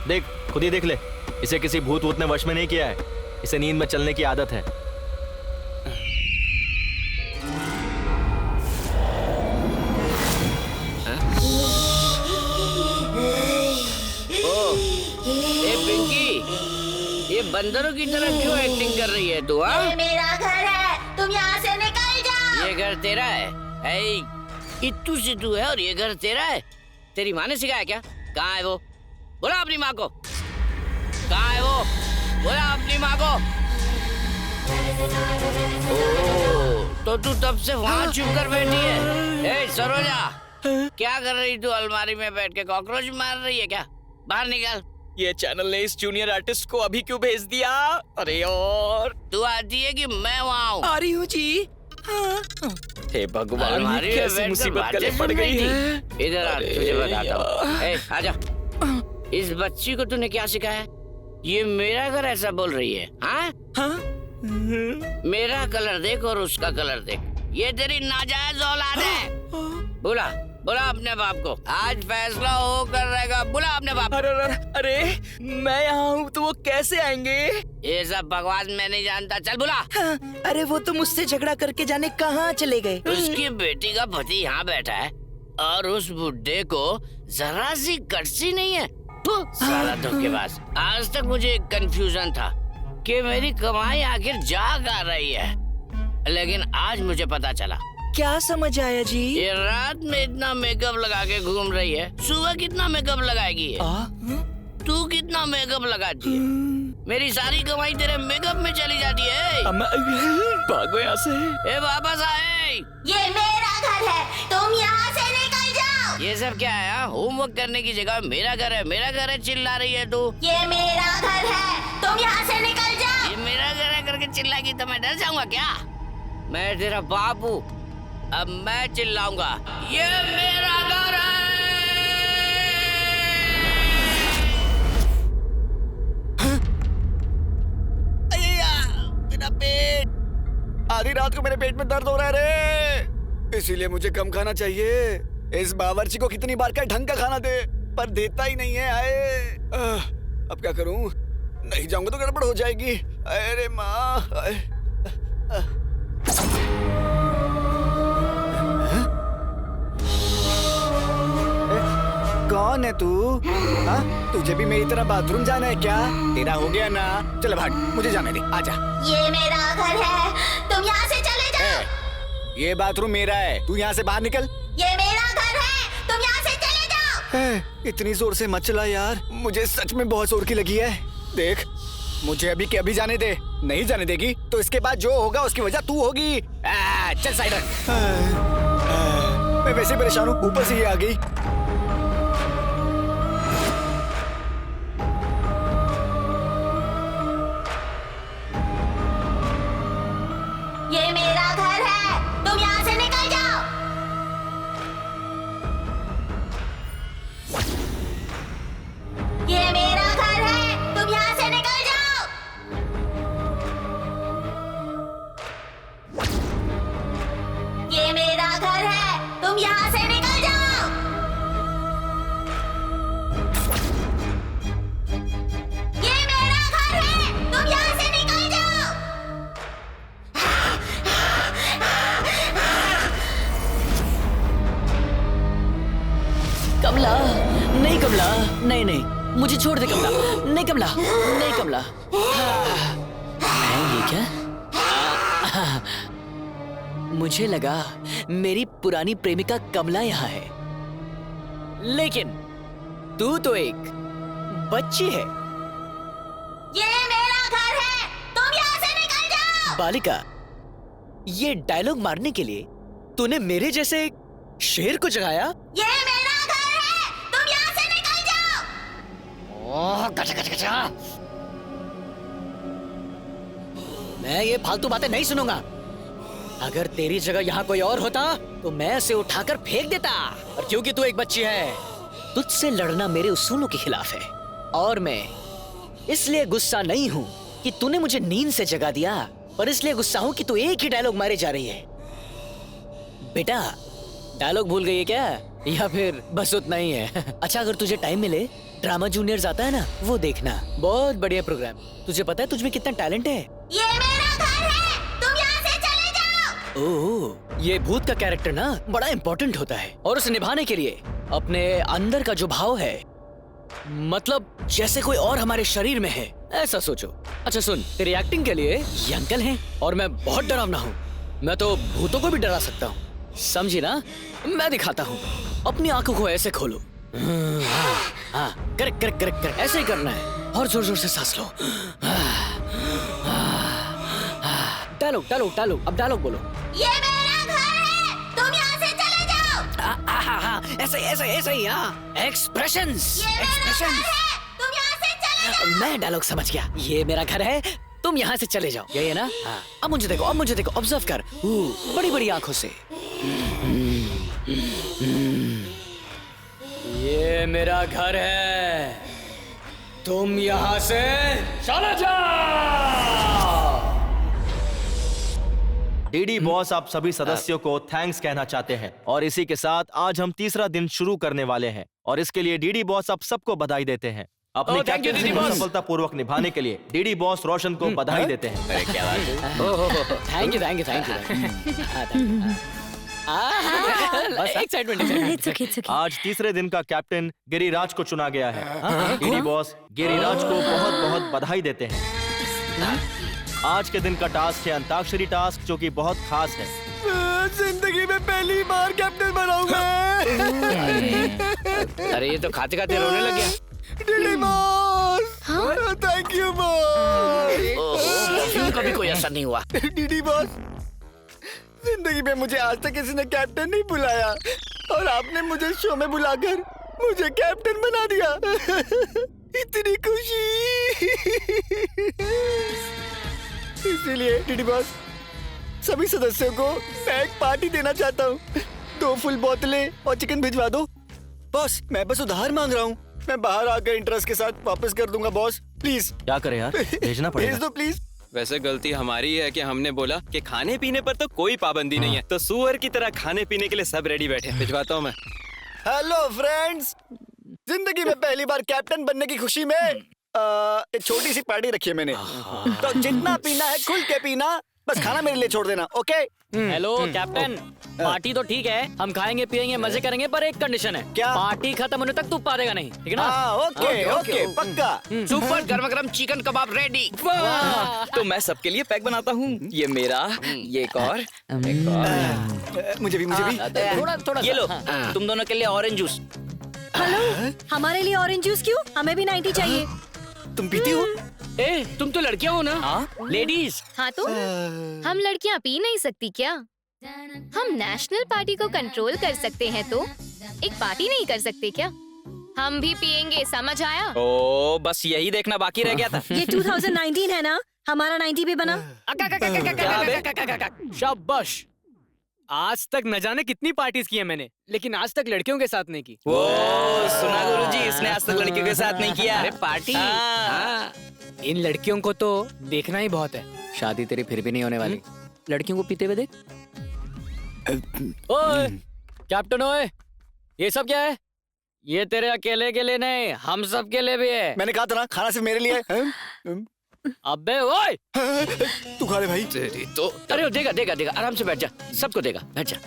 देख, खुद ही देख ले, इसे किसी भूत वूत ने वश में नहीं किया है। इसे नींद में चलने की आदत है। ये बंदरों की तरह क्यों एक्टिंग कर रही है तू? ये मेरा घर है, तुम यहाँ से निकल जाओ। ये घर तेरा है? इत्तू सिद्धू है और ये घर तेरा है? तेरी माँ ने सिखाया क्या? कहाँ है वो? बोला अपनी माँ को। कहाँ है वो? बोला अपनी माँ को। ओह, तो तू तब से वहाँ छुप कर बैठी है। ए सरोजा, क्या कर रही तू? अलमारी में बैठ के कॉकरोच मार रही है क्या? बाहर निकल। ये चैनल ने इस जूनियर आर्टिस्ट को अभी क्यों भेज दिया? अरे और तू आती है कि मैं वहाँ हूँ? आ रही हूँ जी। हाँ। हे भगवान, ये कैसी मुसीबत गले पड़ गई है। इधर आ, तुझे बताता हूँ। आजा। इस बच्ची को तूने क्या सिखाया? ये मेरा घर ऐसा बोल रही है? हाँ? हाँ? मेरा कलर देख और उसका कलर देख। ये तेरी नाजायज औलाद है। बोला बोला अपने बाप को। आज फैसला हो कर रहेगा। बोला अपने बाप। अरे मैं यहाँ हूँ तो वो कैसे आएंगे? ये सब बकवास मैं नहीं जानता। चल बोला। हाँ, अरे वो तो मुझसे झगड़ा करके जाने कहाँ चले गए। उसकी बेटी का पति यहाँ बैठा है और उस बुड्ढे को जरा सी कटसी नहीं है। साला धोखेबाज। आज तक मुझे एक कंफ्यूजन था कि मेरी कमाई आखिर जा कहाँ रही है, लेकिन आज मुझे पता चला। क्या समझ आया जी? ये रात में इतना मेकअप लगा के घूम रही है, सुबह कितना मेकअप लगाएगी? तू कितना मेकअप लगाती है? मेरी सारी कमाई तेरे मेकअप में चली जाती है। भागो यहाँ से। ए वापस आए। ये मेरा घर है, तुम यहाँ से निकल जाओ। ये सब क्या है? होमवर्क करने की जगह मेरा घर है चिल्ला रही है तू। ये मेरा घर है, तुम यहाँ से निकल जाओ। ये मेरा घर है करके चिल्लाएगी तो मैं डर जाऊंगा क्या? मैं तेरा बाप हूँ, अब मैं चिल्लाऊंगा। ये मेरा घर है। मेरा पेट, आधी रात को मेरे पेट में दर्द हो रहा है रे, इसीलिए मुझे कम खाना चाहिए। इस बावर्ची को कितनी बार क्या ढंग का खाना दे, पर देता ही नहीं है। आए अब क्या करूं? नहीं जाऊंगा तो गड़बड़ हो जाएगी। अरे माँ, कौन है तू? हाँ, तुझे भी मेरी तरह बाथरूम जाना है क्या? तेरा हो गया ना, चल भाग, मुझे जाने दे, आजा। ये मेरा घर है, तुम यहाँ से चले जाओ। ये बाथरूम मेरा है, तू यहाँ से बाहर निकल। ये मेरा घर है, तुम यहाँ से चले जाओ। इतनी जोर से मत चला यार, मुझे सच में बहुत जोर की लगी है। देख, मुझे अभी के अभी जाने दे। नहीं जाने देगी तो इसके बाद जो होगा उसकी वजह तू होगी। चल साइड रख। मैं वैसे परेशान हूँ, ऊपर से ये आ गई। ये मेरा घर है, तुम यहाँ से निकल जाओ। ये मेरा घर है, तुम यहाँ से निकल जाओ। ये मेरा घर है, तुम यहाँ से निकल जाओ। ये मेरा घर है, तुम यहाँ से निकल जाओ। कमला, नहीं कमला, नहीं नहीं, मुझे छोड़ दे कमला। नहीं कमला, नहीं कमला। ये क्या? मुझे लगा मेरी पुरानी प्रेमिका कमला यहाँ है, लेकिन तू तो एक बच्ची है। ये मेरा घर है, तुम यहाँ से निकल जाओ। बालिका, ये डायलॉग मारने के लिए तूने मेरे जैसे एक शेर को जगाया? ये मेरा घर है, तुम यहाँ से निकल जाओ। ओह, गचा गचा गचा। मैं ये फालतू बातें नहीं सुनूंगा। अगर तेरी जगह यहाँ कोई और होता तो मैं उसे उठाकर फेंक देता। और क्योंकि तू एक बच्ची है, तुझसे लड़ना मेरे उसूलों के खिलाफ है। और मैं इसलिए गुस्सा नहीं हूँ कि तूने मुझे नींद से जगा दिया, पर इसलिए गुस्सा हूँ कि तू एक ही डायलॉग मारे जा रही है। बेटा, डायलॉग भूल गई है क्या, या फिर बस उतना ही है? अच्छा, अगर तुझे टाइम मिले, ड्रामा जूनियर्स आता है ना, वो देखना। बहुत बढ़िया प्रोग्राम। तुझे पता है तुझमें कितना टैलेंट है? ये मेरा घर है, तुम यहाँ से चले जाओ। ओह, ये भूत का कैरेक्टर ना बड़ा इम्पोर्टेंट होता है, और उसे निभाने के लिए अपने अंदर का जो भाव है, मतलब जैसे कोई और हमारे शरीर में है, ऐसा सोचो। अच्छा सुन, तेरी एक्टिंग के लिए ये अंकल हैं, और मैं बहुत डरावना हूँ। मैं तो भूतों को भी डरा सकता हूँ, समझी ना? मैं दिखाता हूँ। अपनी आंखों को ऐसे खोलो। हाँ, करेक्ट करेक्ट करेक्ट करेक्ट, ऐसे ही करना है। और जोर जोर से सांस लो। डायलॉग डायलॉग डायलॉग, अब डायलॉग बोलो। ये मेरा घर है, तुम यहाँ से चले जाओ। ऐसे ऐसे ऐसे ही। हाँ, एक्सप्रेशंस एक्सप्रेशंस। तुम यहाँ से चले जाओ। मैं डायलॉग समझ गया। ये मेरा घर है, तुम यहाँ से चले जाओ, यही है ना? हाँ। अब मुझे देखो, अब मुझे देखो, ऑब्जर्व कर बड़ी बड़ी आंखों से। ये मेरा घर है, तुम यहाँ से चले जाओ। डीडी बॉस आप सभी सदस्यों को थैंक्स कहना चाहते हैं, और इसी के साथ आज हम तीसरा दिन शुरू करने वाले हैं, और इसके लिए डीडी बॉस आप सबको बधाई देते हैं। अपनी कैप्टनसी को सफलतापूर्वक निभाने के लिए डीडी बॉस रोशन को बधाई देते हैं। अरे क्या बात है। Thank you thank you thank you. Excitement. आज तीसरे दिन का कैप्टन गिरिराज को चुना गया है। डीडी बॉस गिरिराज को बहुत बहुत बधाई देते हैं। आज के दिन का टास्क है अंताक्षरी टास्क, जो कि बहुत खास है। जिंदगी में पहली बार कैप्टन बनाऊंगा। अरे ये तो खाते खाते रोने लग गया। DD boss, thank you boss. कभी कोई असर नहीं हुआ। डीडी बॉस, जिंदगी में मुझे आज तक किसी ने कैप्टन नहीं बुलाया, और आपने मुझे शो में बुलाकर मुझे कैप्टन बना दिया। इतनी खुशी। इसीलिए डीडी बॉस, सभी सदस्यों को मैं एक पार्टी देना चाहता हूँ। 2 फुल बोतलें और चिकन भिजवा दो। बॉस, मैं बस उधार मांग रहा हूँ। मैं बाहर आकर इंटरेस्ट के साथ वापस कर दूंगा बॉस, प्लीज। क्या करें यार, भेजना पड़ेगा। भेज दो प्लीज। वैसे गलती हमारी है कि हमने बोला कि खाने पीने पर तो कोई पाबंदी नहीं है, तो सुअर की तरह खाने पीने के लिए सब रेडी बैठे। भिजवाता हूँ मैं। हेलो फ्रेंड्स, जिंदगी में पहली बार कैप्टन बनने की खुशी में एक छोटी सी पार्टी रखी है मैंने। तो जितना पीना है खुल के पीना, बस खाना मेरे लिए छोड़ देना, ओके? हेलो कैप्टन, पार्टी तो ठीक है, हम खाएंगे पिएंगे मजे करेंगे, पर एक कंडीशन है। क्या? पार्टी खत्म होने तक तू पा देगा नहीं, ठीक है ना? ओके ओके, पक्का। सुपर गरम गरम चिकन कबाब रेडी। तो मैं सबके लिए पैक बनाता हूँ। ये मेरा, ये एक और। मुझे भी थोड़ा थोड़ा ये लो, तुम दोनों के लिए ऑरेंज जूस। हेलो, हमारे लिए ऑरेंज जूस क्यों? हमें भी 90 चाहिए। तुम पीती हो? ए, तुम तो लड़कियां हो ना? लेडीज। हाँ तो हम लड़कियाँ पी नहीं सकती क्या? हम नेशनल पार्टी को कंट्रोल कर सकते हैं, तो एक पार्टी नहीं कर सकते क्या? हम भी पियेंगे, समझ आया? ओ, बस यही देखना बाकी रह गया था। ये 2019 है ना, हमारा 90 भी बना। शाबाश। आज तक न जाने कितनी पार्टीज की है मैंने, लेकिन आज तक लड़कियों के साथ नहीं की। वो सुना गुरुजी, इसने आज तक लड़कियों के साथ नहीं किया। अरे पार्टी। इन लड़कियों को तो देखना ही बहुत है। शादी तेरी फिर भी नहीं होने वाली। लड़कियों को पीते हुए देख। ओए कैप्टन, ओए ये सब क्या है? ये तेरे अकेले के लिए नहीं, हम सब के लिए भी है। मैंने कहा था ना, खाना सिर्फ मेरे लिए है। अबे ओए, तू खा ले भाई। तेरी तो। अरे देगा देगा देगा, आराम से बैठ जा, सबको देगा, बैठ जा।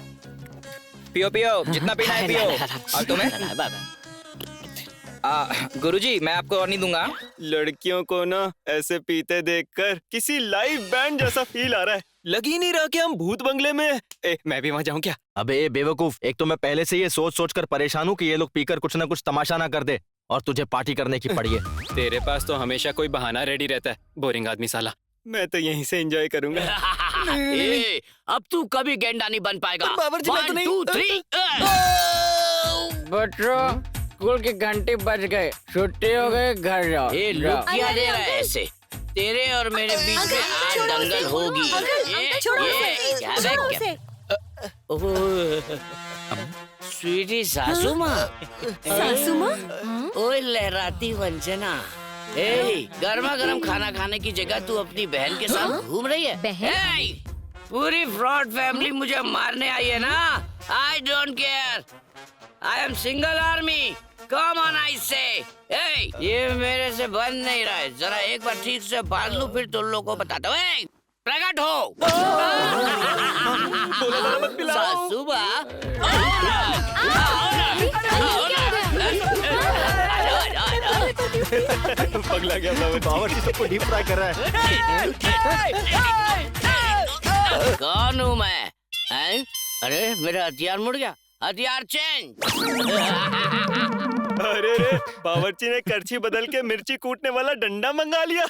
पियो पियो, जितना पीना है पियो। और तुम्हें? गुरुजी, मैं आपको और नहीं दूंगा। लड़कियों को ना ऐसे पीते देखकर किसी लाइव बैंड जैसा फील आ रहा है। लग ही नहीं रहा कि हम भूत बंगले में हैं। मैं भी वहाँ जाऊँ क्या? अबे बेवकूफ, एक तो मैं पहले से ये सोच सोच कर परेशान हूँ कि ये लोग पीकर कुछ ना कुछ तमाशा ना कर दे, और तुझे पार्टी करने की पड़ी है। तेरे पास तो हमेशा कोई बहाना रेडी रहता है, बोरिंग आदमी साला। मैं तो यहीं से एंजॉय करूंगा। ए, अब तू कभी गेंडा नहीं बन पाएगा। बावर्ची, मैं तो 1 नहीं- 2 3 बच्चों स्कूल की घंटी बज गए, छुट्टी हो गई, घर जाओ। ये लुक क्या दे रहा है ऐसे? तेरे और मेरे बीच में आज दंगल होगी। ये क्या है, क्या? स्वीटी सासू माँ। सासू माँ? ओए लहराती वंजना, ए, गर्मा गर्म खाना खाने की जगह तू अपनी बहन के साथ घूम रही है? बहन? पूरी फ्रॉड फैमिली मुझे मारने आई है ना। I don't care, I am single army. Come on I से। ये मेरे से बन नहीं रहा है, जरा एक बार ठीक से बांध लूं, फिर तुम लोगों को बताता हूँ। प्रकट हो। सासू माँ, पगला गया बावर्ची, सबको डीप फ्राई कर रहा है। कौन हूँ मैं? हैं? अरे मेरा हथियार मुड़ गया, हथियार चेंज। अरे रे, बावर्ची ने करछी बदल के मिर्ची कूटने वाला डंडा मंगा लिया।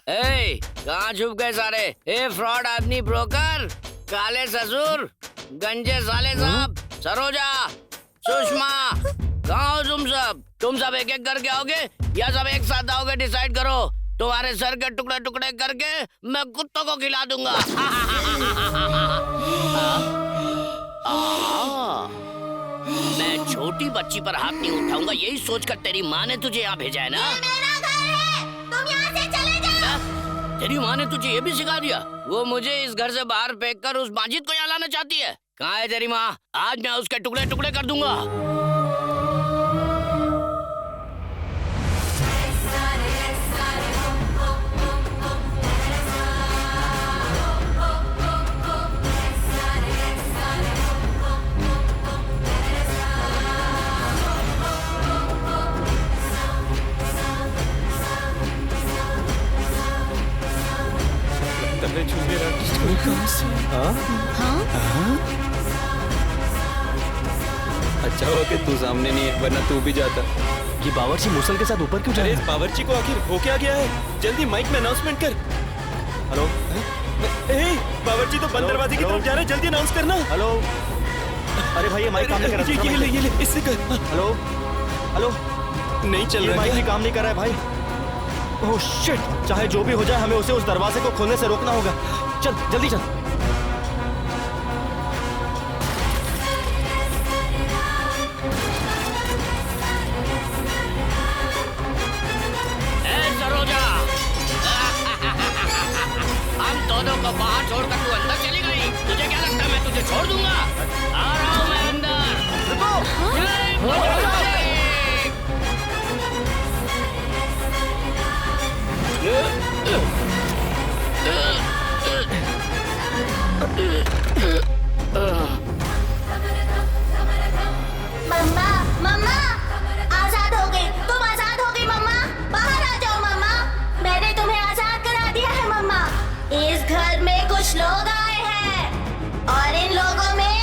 कहाँ छुप गए सारे? ए फ्रॉड आदमी, ब्रोकर, काले ससुर, गंजे साले साहब, सरोजा, सुषमा, कहाँ हो तुम सब? तुम सब एक एक करके आओगे या सब एक साथ आओगे? डिसाइड करो। तुम्हारे सर के टुकड़े टुकड़े करके मैं कुत्तों को खिला दूंगा। मैं छोटी बच्ची पर हाथ नहीं उठाऊंगा, यही सोचकर तेरी माँ ने तुझे यहाँ भेजा है ना? मेरा घर है, तुम यहाँ से चले जाओ। तेरी माँ ने तुझे ये भी सिखा दिया? वो मुझे इस घर से बाहर फेंककर उस माजिद को यहाँ लाना चाहती है। कहाँ है तेरी माँ? आज मैं उसके टुकड़े टुकड़े कर दूंगा। अच्छा हुआ कि तू सामने नहीं है, वरना तू भी जाता। ये बावर्ची मूसल के साथ ऊपर क्यों जा अरे रहा इस बावर्ची को आखिर हो क्या गया है? जल्दी माइक में अनाउंसमेंट कर। हेलो, बावर्ची तो बंद दरवाजे की तरफ जा रहा है, जल्दी अनाउंस करना। हेलो। अरे भाई ये माइक काम नहीं कर रहा। ये ले, इससे कर। हेलो, हेलो, नहीं चल ये रहा माइक है। भी काम नहीं कर रहा है भाई। ओह शिट, चाहे जो भी हो जाए हमें उसे उस दरवाजे को खोलने से रोकना होगा। चल जल्दी चल। सरोजा, हम दोनों को बाहर छोड़कर तू अंदर चली गई। तुझे क्या लगता है मैं तुझे छोड़ दूंगा? आ रहा हूँ मैं अंदर। मम्मा, मम्मा, आजाद हो गई, तुम आजाद हो गई मम्मा। बाहर आ जाओ मम्मा, मैंने तुम्हें आजाद करा दिया है मम्मा। इस घर में कुछ लोग आए हैं और इन लोगों में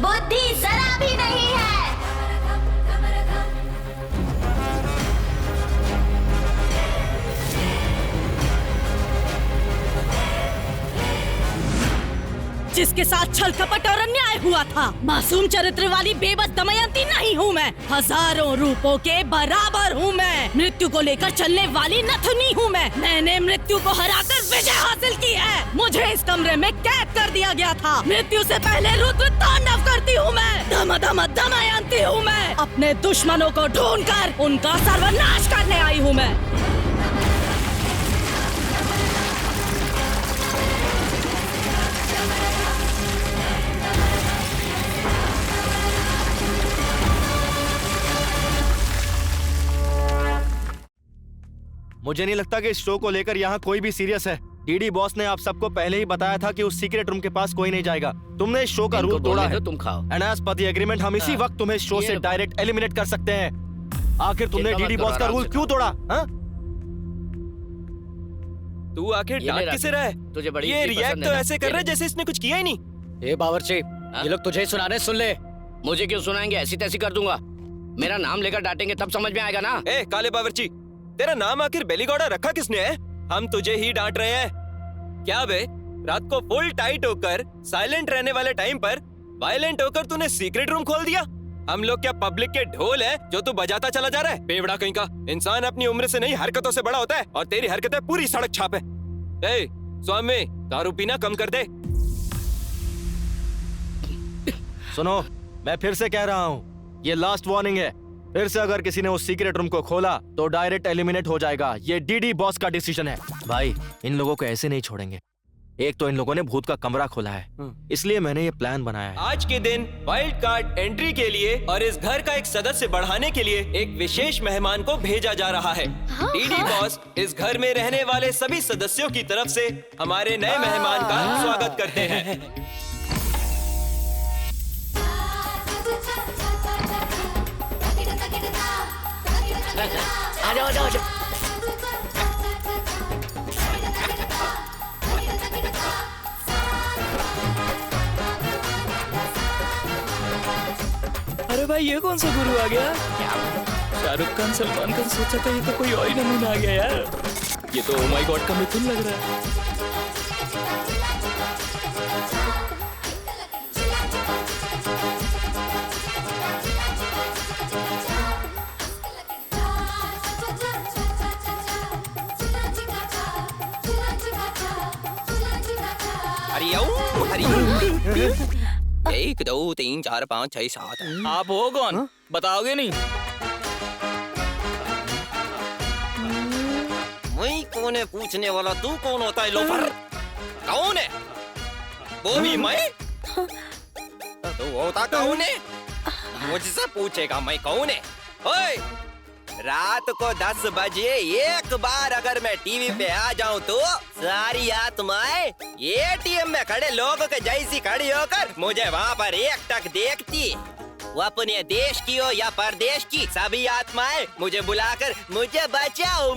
बुद्धि जरा भी नहीं है। जिसके साथ छल कपट और अन्याय हुआ था, मासूम चरित्र वाली बेबस दमयंती नहीं हूँ मैं। हजारों रूपों के बराबर हूँ मैं। मृत्यु को लेकर चलने वाली नथुनी हूँ मैं। मैंने मृत्यु को हराकर विजय हासिल की है। मुझे इस कमरे में कैद कर दिया गया था। मृत्यु से पहले रुद्र तांडव करती हूँ मैं। धम धम दमयंती हूँ मैं। अपने दुश्मनों को ढूंढकर उनका सर्वनाश करने आई हूँ मैं। मुझे नहीं लगता कि इस शो को लेकर यहाँ कोई भी सीरियस है। डीडी बॉस ने आप सबको पहले ही बताया था कि उस सीक्रेट रूम के पास कोई नहीं जाएगा। तुमने इस शो का रूल तोड़ा है। तुम खाओ। And as per the agreement हम इसी वक्त तुम्हें शो से डायरेक्ट एलिमिनेट कर सकते हैं। आखिर तुमने डीडी बॉस का रूल क्यों तोड़ा? तू आखिर डांट किसे रहा है? तुझे बड़ी ये रिएक्ट तो ऐसे कर रहा है जैसे इसने कुछ किया ही नहीं। ए बावर्ची, ये लोग तुझे ही सुना रहे, सुन ले। मुझे क्यों सुनाएंगे? ऐसी तैसी कर दूंगा। मेरा नाम लेकर डांटेंगे तब समझ में आएगा ना। ए काले बावर्ची, तेरा नाम आखिर बेलीगौड़ा रखा किसने है? हम तुझे ही डांट रहे हैं। क्या बे, रात को फुल टाइट होकर साइलेंट रहने वाले टाइम पर वायलेंट होकर तूने सीक्रेट रूम खोल दिया? हम लोग क्या पब्लिक के ढोल है जो तू बजाता चला जा रहा है? बेवड़ा कहीं का। इंसान अपनी उम्र से नहीं हरकतों से बड़ा होता है, और तेरी हरकतें पूरी सड़क छाप है। ए स्वामी, दारू पीना कम कर दे। सुनो, मैं फिर से कह रहा हूँ, ये लास्ट वार्निंग है। फिर से अगर किसी ने उस सीक्रेट रूम को खोला तो डायरेक्ट एलिमिनेट हो जाएगा। ये डीडी बॉस का डिसीजन है। भाई, इन लोगों को ऐसे नहीं छोड़ेंगे। एक तो इन लोगों ने भूत का कमरा खोला है, इसलिए मैंने ये प्लान बनाया है। आज के दिन वाइल्ड कार्ड एंट्री के लिए और इस घर का एक सदस्य बढ़ाने के लिए एक विशेष मेहमान को भेजा जा रहा है। डीडी बॉस इस घर में रहने वाले सभी सदस्यों की तरफ से हमारे नए मेहमान का स्वागत करते हैं। आ जाओ, आ जाओ, आ जाओ। अरे भाई, ये कौन सा गुरु आ गया? शाहरुख खान, सलमान खान, सोचा था ये तो कोई और ही नमूना आ गया यार। ये तो ओ माय गॉड का मिथुन लग रहा है। हरिओम हरिओम। 1 2 3 4 5 6 7। आप हो कौन? बताओगे नहीं? मैं कौन है पूछने वाला? तू कौन होता है लोफर? कौन है? वो भी मैं? तू होता कौन है? मुझसे पूछेगा मैं कौन है? ओए, रात को 10 बजे एक बार अगर मैं टीवी पे आ जाऊं तो सारी आत्माएं एटीएम में खड़े लोगों के जैसी खड़ी होकर मुझे वहाँ पर एकटक देखती। वो अपने देश की हो या परदेश की, सभी आत्माएं मुझे बुलाकर मुझे बचाओ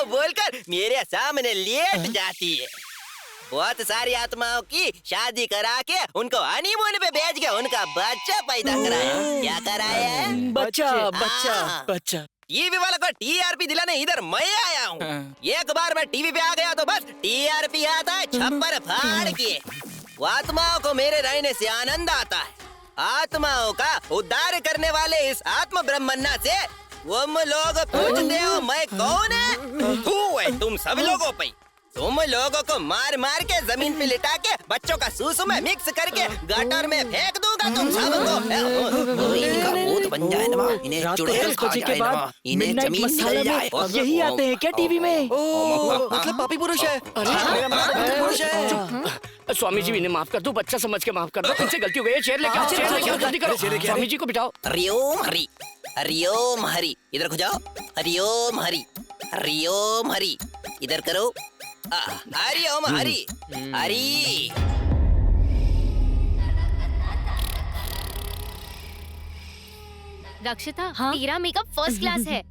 बोलकर मेरे सामने लेट जाती है। बहुत सारी आत्माओं की शादी करा के उनको हनीमून पे भेज के उनका बच्चा पैदा कराया। क्या कराया है? बच्चा। टीवी वाला को टीआरपी दिलाने इधर मैं आया हूँ। एक बार मैं टीवी पे आ गया तो बस टीआरपी आता है छप्पर फाड़ के। आत्माओं को मेरे रहने से आनंद आता है। आत्माओं का उद्धार करने वाले इस आत्म ब्रह्मन्ना से तुम लोग पूछते हो मैं कौन है? तू है तुम सब लोगों पे। तुम लोगों को मार मार के जमीन पे लिटा के बच्चों का सूसू में मिक्स करके गटर में फेंक दूंगा तुम सबको। इनका भूत बन जाए ना, इन्हें चुड़ैल खा जाए ना, इन्हें जमीन मिल जाए। यही आते हैं क्या टीवी में? मतलब पापी पुरुष है। पुरुष है। स्वामी जी, इन्हें माफ कर दो, बच्चा समझ के माफ कर दो। इनसे गलती हो गई है। चेयर लेके आओ, जल्दी करो। स्वामी जी को बिठाओ। हरिओम हरि, हरिओम हरि। इधर को जाओ। हरिओम हरि, हरिओम हरि। इधर करो। हरिओम हरि, हरि। रक्षिता, तेरा मेकअप फर्स्ट क्लास है।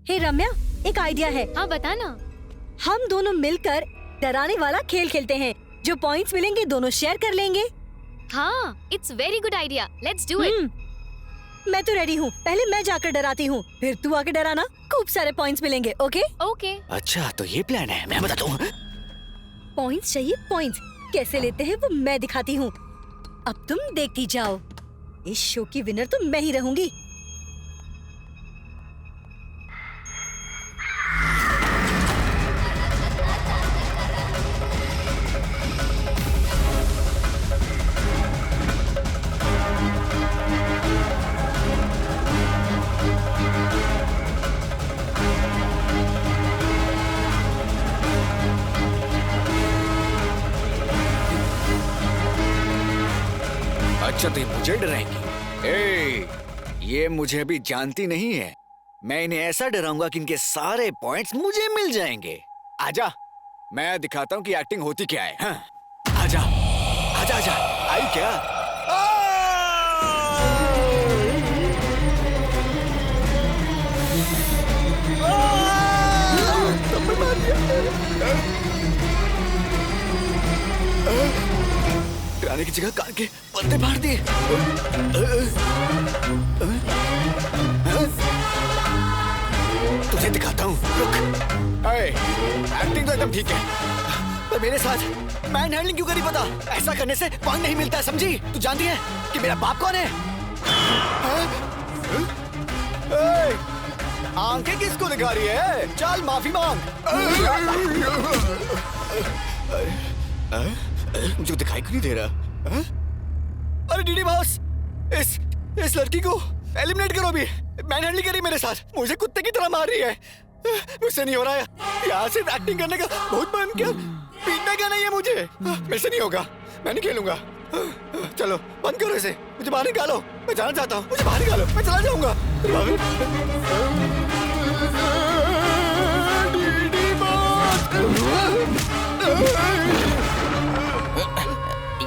हे रम्या, एक आइडिया है। हाँ बता ना। हम दोनों मिलकर डराने वाला खेल खेलते हैं। जो पॉइंट्स मिलेंगे दोनों शेयर कर लेंगे। हाँ, it's very good idea. Let's do it. मैं तो रेडी हूँ। पहले मैं जाकर डराती हूँ, फिर तू आके डराना। खूब सारे पॉइंट्स मिलेंगे। Okay okay. अच्छा, तो ये प्लान है। मैं बताता हूँ। पॉइंट्स चाहिए? पॉइंट्स कैसे लेते हैं वो मैं दिखाती हूँ। अब तुम देखती जाओ। इस शो की विनर तो मैं ही रहूंगी। अच्छा, तो मुझे डराएंगी? ये मुझे अभी जानती नहीं है। मैं इन्हें ऐसा डराऊंगा कि इनके सारे पॉइंट्स मुझे मिल जाएंगे। आजा, मैं दिखाता हूँ कि एक्टिंग होती क्या है। हाँ? आजा, आजा, आजा। आई क्या? डराने की जगह कान के पत्ते फाड़ दिए। तुझे दिखाता हूँ, रुक। एक्टिंग तो एकदम ठीक है, पर मेरे साथ मैन हैंडलिंग क्यों करी पता? ऐसा करने से पॉइंट नहीं मिलता है, समझी? तू जानती है कि मेरा बाप कौन है? आंखें किसको दिखा रही है? चल माफी मांग। मुझे दिखाई क्यों नहीं दे रहा? अरे डीडी बॉस, इस लड़की को एलिमिनेट करो भी। मैन हैंडलिंग करी मेरे साथ, मुझे कुत्ते की तरह मार रही है। मुझसे नहीं हो रहा है, यहाँ सिर्फ एक्टिंग करने का बहुत मन क्या, पीटने का नहीं है मुझे। मेरे से नहीं होगा, मैं नहीं खेलूंगा। चलो बंद करो इसे, मुझे बाहर निकालो, मैं जाना चाहता हूँ, मुझे बाहर निकालो, मैं चला जाऊंगा।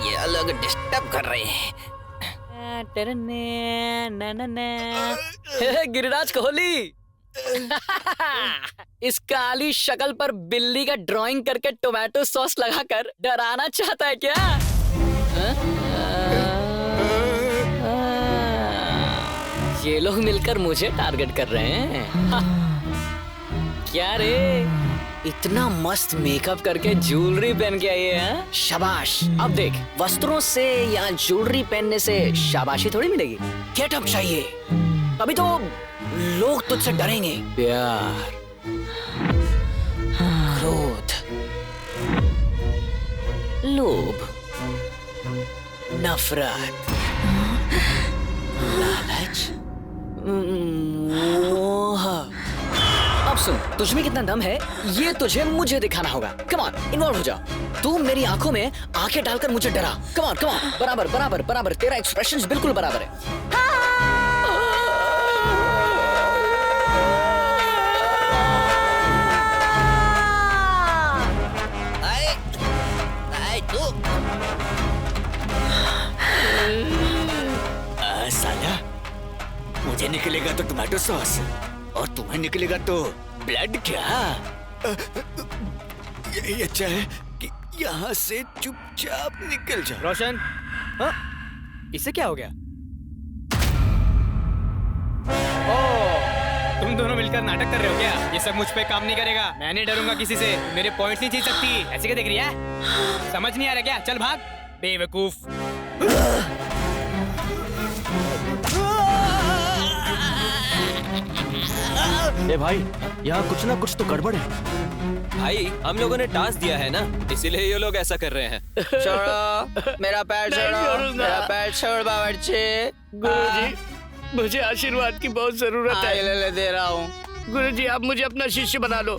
ये लोग डिस्टर्ब कर रहे हैं। गिरिराज कोहली इस काली शक्ल पर बिल्ली का ड्राइंग करके टोमेटो सॉस लगाकर डराना चाहता है क्या? ये लोग मिलकर मुझे टारगेट कर रहे हैं। क्या रे, इतना मस्त मेकअप करके ज्वेलरी पहन के आई है? शाबाश। अब देख, वस्त्रों से या ज्वेलरी पहनने से शाबाशी थोड़ी मिलेगी, गेटअप चाहिए, तभी तो लोग तुझसे डरेंगे। प्यार, क्रोध, लोभ, नफरत, लालच, मोह। अब सुन, तुझ में कितना दम है ये तुझे मुझे दिखाना होगा। कम ऑन, इन्वॉल्व हो जाओ। तू मेरी आंखों में आंखें डालकर मुझे डरा। कम ऑन, बराबर बराबर बराबर, तेरा एक्सप्रेशंस बिल्कुल बराबर है। साला, मुझे निकलेगा तो टोमेटो सॉस और तुम्हें निकलेगा तो ब्लड। क्या यही अच्छा है कि यहाँ से चुपचाप निकल जाओ। रोशन, हाँ? इससे क्या हो गया? ओह, तुम दोनों मिलकर नाटक कर रहे हो क्या? ये सब मुझ पे काम नहीं करेगा, मैं नहीं डरूंगा किसी से। मेरे पॉइंट नहीं जीत सकती, ऐसे क्या देख रही है? समझ नहीं आ रहा क्या? चल भाग बेवकूफ। ए भाई, यहाँ कुछ ना कुछ तो गड़बड़ है। भाई, हम लोगों ने टास्क दिया है ना, इसीलिए ये लोग ऐसा कर रहे हैं। छोड़ो मेरा पैर, छोड़ो मेरा पैर, छोड़ बावर्ची। गुरुजी, मुझे आशीर्वाद की बहुत जरूरत है। ले दे रहा हूँ। गुरुजी, आप मुझे अपना शिष्य बना लो।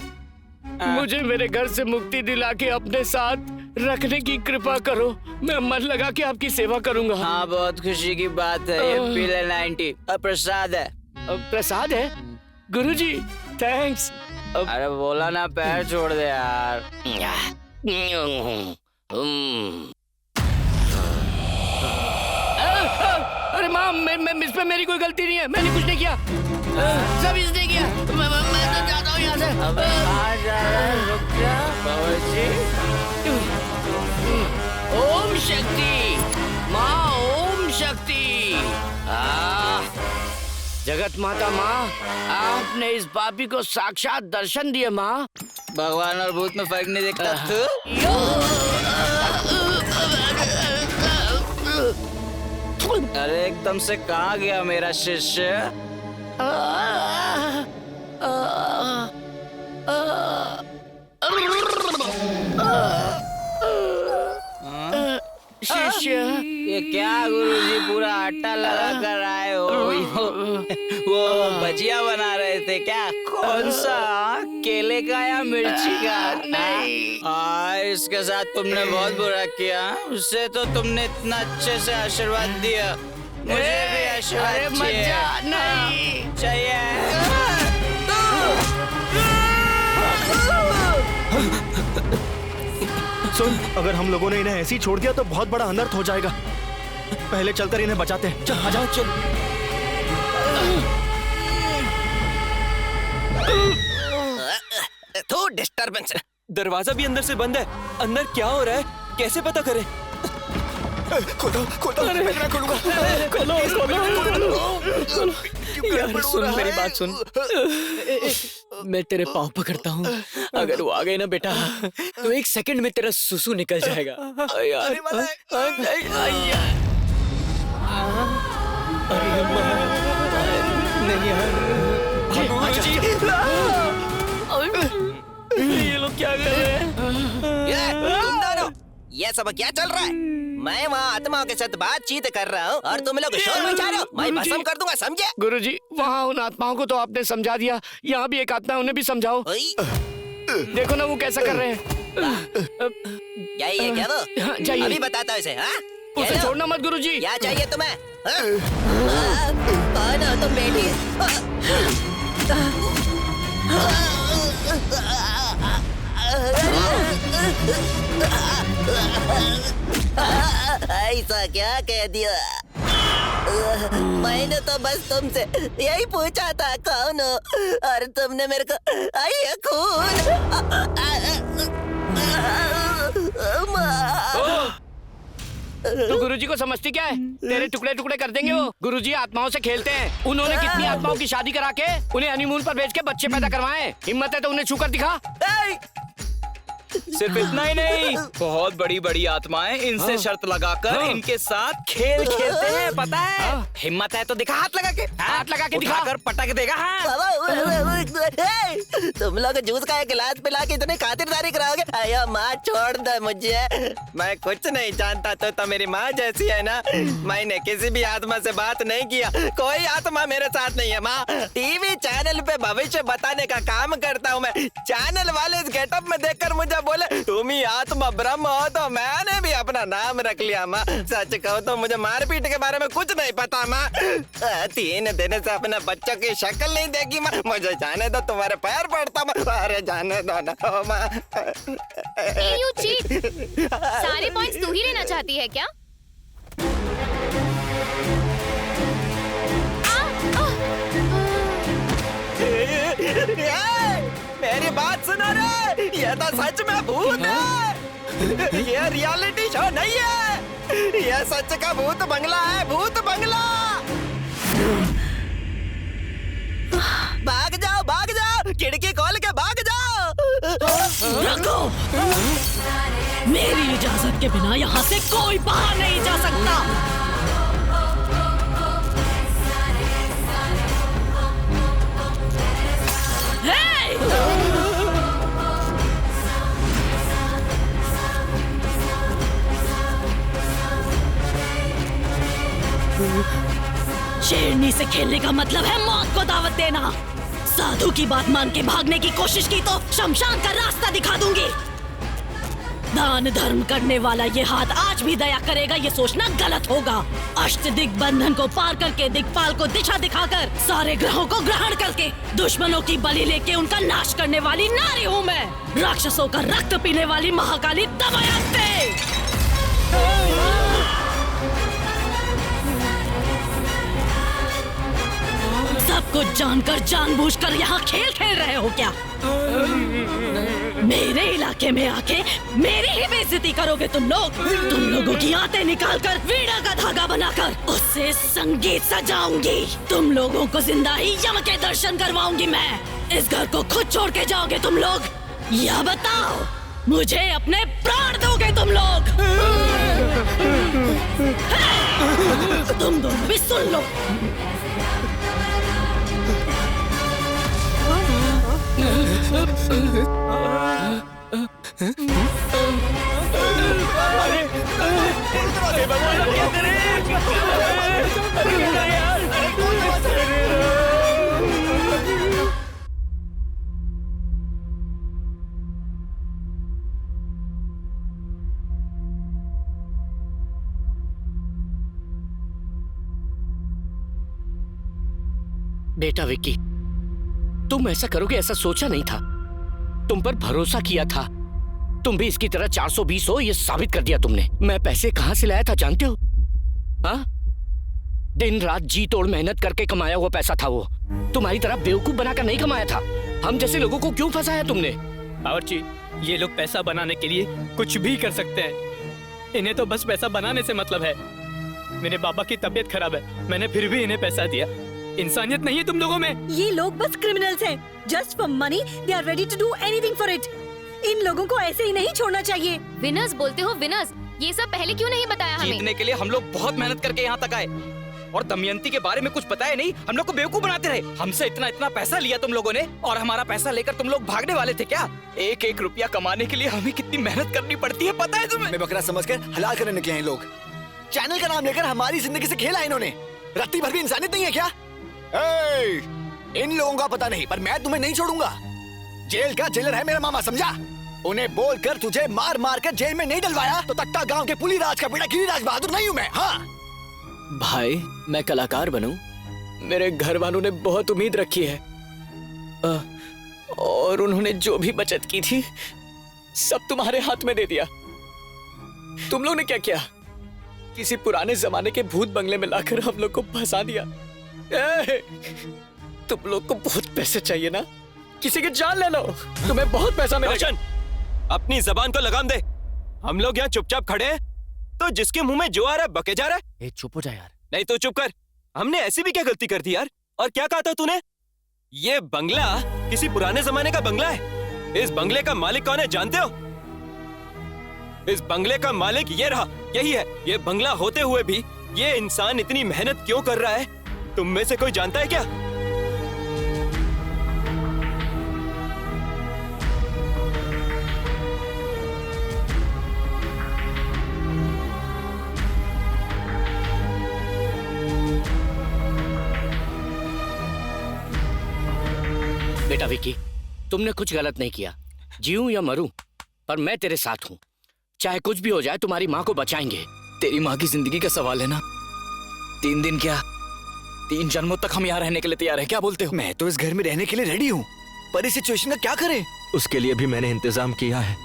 मुझे मेरे घर से मुक्ति दिला के अपने साथ रखने की कृपा करो। मैं मन लगा के आपकी सेवा करूंगा। हाँ, बहुत खुशी की बात है। ये पीले 90 प्रसाद है। प्रसाद है? गुरुजी, थैंक्स। अरे बोला ना, पैर छोड़ दे यार। अरे माँ, इस पे मेरी कोई गलती नहीं है, मैंने कुछ नहीं किया, सब इसने किया। मैं तो जाता हूँ यहाँ से। रुक जा बावर्ची। ओम शक्ति माँ, ओम शक्ति। जगत माता माँ, आपने इस पापी को साक्षात दर्शन दिए माँ। भगवान और भूत में फर्क नहीं देखता तू? अरे एकदम से कहाँ गया मेरा शिष्य? शिष्य, ये क्या गुरुजी पूरा आटा लगा कर आए हो? वो भजिया बना रहे थे क्या? कौन सा, केले का या मिर्ची का? नहीं। इसके साथ तुमने बहुत बुरा किया, उससे तो तुमने इतना अच्छे से आशीर्वाद दिया, मुझे भी आशीर्वाद चाहिए। सुन, अगर हम लोगों ने इन्हें ऐसे ही छोड़ दिया तो बहुत बड़ा अनर्थ हो जाएगा। पहले चलकर इन्हें बचाते हैं। चल, आ जाओ, चल। तो डिस्टर्बेंस। दरवाजा भी अंदर से बंद है, अंदर क्या हो रहा है कैसे पता करें? खोलो, मैं खोलूंगा। खोलो। यार सुन, मेरी बात सुन। मैं तेरे पाँव पकड़ता हूँ। अगर वो आ गए ना बेटा तो 1 सेकंड में तेरा सुसु निकल जाएगा। यार नहीं ये लोग क्या कर रहे हैं? तुम दोनों ये सब क्या चल रहा है? मैं वहाँ आत्माओं के साथ बातचीत कर रहा हूँ और तुम लोग शोर मचा रहे हो। मैं भस्म कर दूंगा, समझे? गुरुजी, वहाँ उन आत्माओं को तो आपने समझा दिया, यहाँ भी एक आत्मा है, उन्हें भी समझाओ। देखो ना वो कैसा कर रहे हैं। यही है क्या वो? जाइए। अभी बताता हूँ इसे। हाँ? उसे छोड़ना मत गुरुजी। क्या चाहिए तुम्हें? कौन हो तुम बेटी? ऐसा क्या कह दिया? मैंने तो बस तुमसे यही पूछा था कौन हो, और तुमने मेरे को आई खून। तो गुरुजी को समझती क्या है? तेरे टुकड़े टुकड़े कर देंगे वो। गुरुजी आत्माओं से खेलते हैं। उन्होंने कितनी आत्माओं की शादी करा के उन्हें हनीमून पर भेज के बच्चे पैदा करवाए। हिम्मत है तो उन्हें छूकर दिखा। सिर्फ इतना ही नहीं, बहुत बड़ी बड़ी आत्माएं इनसे शर्त लगाकर इनके साथ खेल खेलते हैं, पता है? हिम्मत है तो दिखा, हाथ लगा के दिखा कर पटक देगा। तुम लोग जूस का एक गिलास पिला के इतनी खातिरदारी कराओगे? अयो माँ, छोड़ दे मुझे। मैं कुछ नहीं जानता तो मेरी माँ जैसी है ना। मैंने किसी भी आत्मा से बात नहीं किया, कोई आत्मा मेरे साथ नहीं है माँ। टीवी चैनल पे भविष्य बताने का काम करता हूँ मैं। चैनल वाले इस गेटअप में देखकर मुझे बोले तुम ही आत्मा ब्रह्म हो, तो मैंने भी अपना नाम रख लिया माँ। सच कहो तो मुझे मारपीट के बारे में कुछ नहीं पता माँ। 3 दिन से अपने बच्चों की शक्ल नहीं देखी माँ। मुझे जाने दो, तुम्हारे पैर पड़ता माँ। अरे जाने दो ना माँ। You cheat! सारे पॉइंट्स तू ही लेना चाहती है क्या? मेरी बात सुनो रे, ये तो सच में भूत है। ये रियलिटी शो नहीं है, ये सच का भूत बंगला है, भूत बंगला। भाग जाओ, खिड़की खोल के भाग जाओ। रुको, मेरी इजाजत के बिना यहाँ से कोई बाहर नहीं जा सकता। शेरनी से खेलने का मतलब है मौत को दावत देना। साधु की बात मान के भागने की कोशिश की तो शमशान का रास्ता दिखा दूंगी। दान धर्म करने वाला ये हाथ आज भी दया करेगा, ये सोचना गलत होगा। अष्ट दिग्बंधन को पार करके दिक्पाल को दिशा दिखाकर सारे ग्रहों को ग्रहण करके दुश्मनों की बलि लेके उनका नाश करने वाली नारी हूँ मैं। राक्षसों का रक्त पीने वाली महाकाली दमयंती। सब कुछ जानकर जानबूझकर यहाँ खेल खेल रहे हो क्या? मेरे इलाके में आके मेरी ही बेइज्जती करोगे तुम लोग। तुम लोगों की आंतें निकालकर वीणा का धागा बनाकर उससे संगीत सजाऊंगी। तुम लोगों को जिंदा ही यम के दर्शन करवाऊंगी मैं। इस घर को खुद छोड़ के जाओगे तुम लोग या बताओ मुझे अपने प्राण दोगे तुम लोग? तुम दोनों भी सुन लो। बेटा विक्की, तुम ऐसा करोगे ऐसा सोचा नहीं था। तुम पर भरोसा किया था। तुम भी इसकी तरह 420 हो, ये साबित कर दिया तुमने। मैं पैसे कहां से लाया था जानते हो? हाँ, दिन रात जी तोड़ मेहनत करके कमाया हुआ पैसा था वो। तुम्हारी तरह बेवकूफ बनाकर नहीं कमाया था। हम जैसे लोगों को क्यों फंसाया तुमने? बावर्ची, ये लोग पैसा बनाने के लिए कुछ भी कर सकते हैं। इन्हें तो बस पैसा बनाने से मतलब है। मेरे बाबा की तबीयत खराब है, मैंने फिर भी इन्हें पैसा दिया। इंसानियत नहीं है तुम लोगों में। ये लोग बस क्रिमिनल्स हैं। Just for money they are ready to do anything for it. इन लोगों को ऐसे ही नहीं छोड़ना चाहिए। विनर्स बोलते हो विनर्स, ये सब पहले क्यों नहीं बताया हमें? जीतने के लिए हम लोग बहुत मेहनत करके यहाँ तक आए और दमयंती के बारे में कुछ बताया नहीं। हम लोग को बेवकूफ बनाते रहे। हमसे इतना इतना पैसा लिया तुम लोगों ने और हमारा पैसा लेकर तुम लोग भागने वाले थे क्या? एक एक रुपया कमाने के लिए हमें कितनी मेहनत करनी पड़ती है पता है तुम्हें? मैं बकरा समझकर हलाल करने निकले हैं लोग। चैनल का नाम लेकर हमारी जिंदगी से खेला इन्होंने। रत्ती भर भी इंसानियत नहीं है क्या? इन लोगों का पता नहीं पर मैं तुम्हें नहीं छोड़ूंगा। जेल का जेलर है मेरा मामा, समझा? उन्हें बोलकर तुझे मार मार कर जेल में नहीं डलवाया तो तट्टा गांव के पुलीराज का बेटा गिरिराज बहादुर नहीं हूँ मैं। हाँ भाई, मैं कलाकार बनूं, मेरे घर वालों ने बहुत उम्मीद रखी है और उन्होंने जो भी बचत की थी सब तुम्हारे हाथ में दे दिया। तुम लोग ने क्या किया? किसी पुराने जमाने के भूत बंगले में लाकर हम लोग को फंसा दिया। तुम लोग को बहुत पैसे चाहिए ना? किसी की जान ले लो, तुम्हें बहुत पैसा मिलेगा। अपनी जबान को लगाम दे। हम लोग यहाँ चुपचाप खड़े हैं तो जिसके मुंह में जो आ रहा है बके जा रहा है। चुप हो जा यार। नहीं तो चुप कर। हमने ऐसी भी क्या गलती कर दी यार? और क्या कहा था तूने? ये बंगला किसी पुराने जमाने का बंगला है। इस बंगले का मालिक कौन है जानते हो? इस बंगले का मालिक ये रहा, यही है। ये बंगला होते हुए भी ये इंसान इतनी मेहनत क्यों कर रहा है? तुम में से कोई जानता है क्या? बेटा विकी, तुमने कुछ गलत नहीं किया। जीऊं या मरूं, पर मैं तेरे साथ हूं। चाहे कुछ भी हो जाए, तुम्हारी माँ को बचाएंगे। तेरी माँ की जिंदगी का सवाल है ना। 3 दिन क्या 3 जन्मों तक हम यहाँ रहने के लिए तैयार हैं। क्या बोलते हो? मैं तो इस घर में रहने के लिए रेडी हूँ, पर इस सिचुएशन का क्या करें? उसके लिए भी मैंने इंतजाम किया है।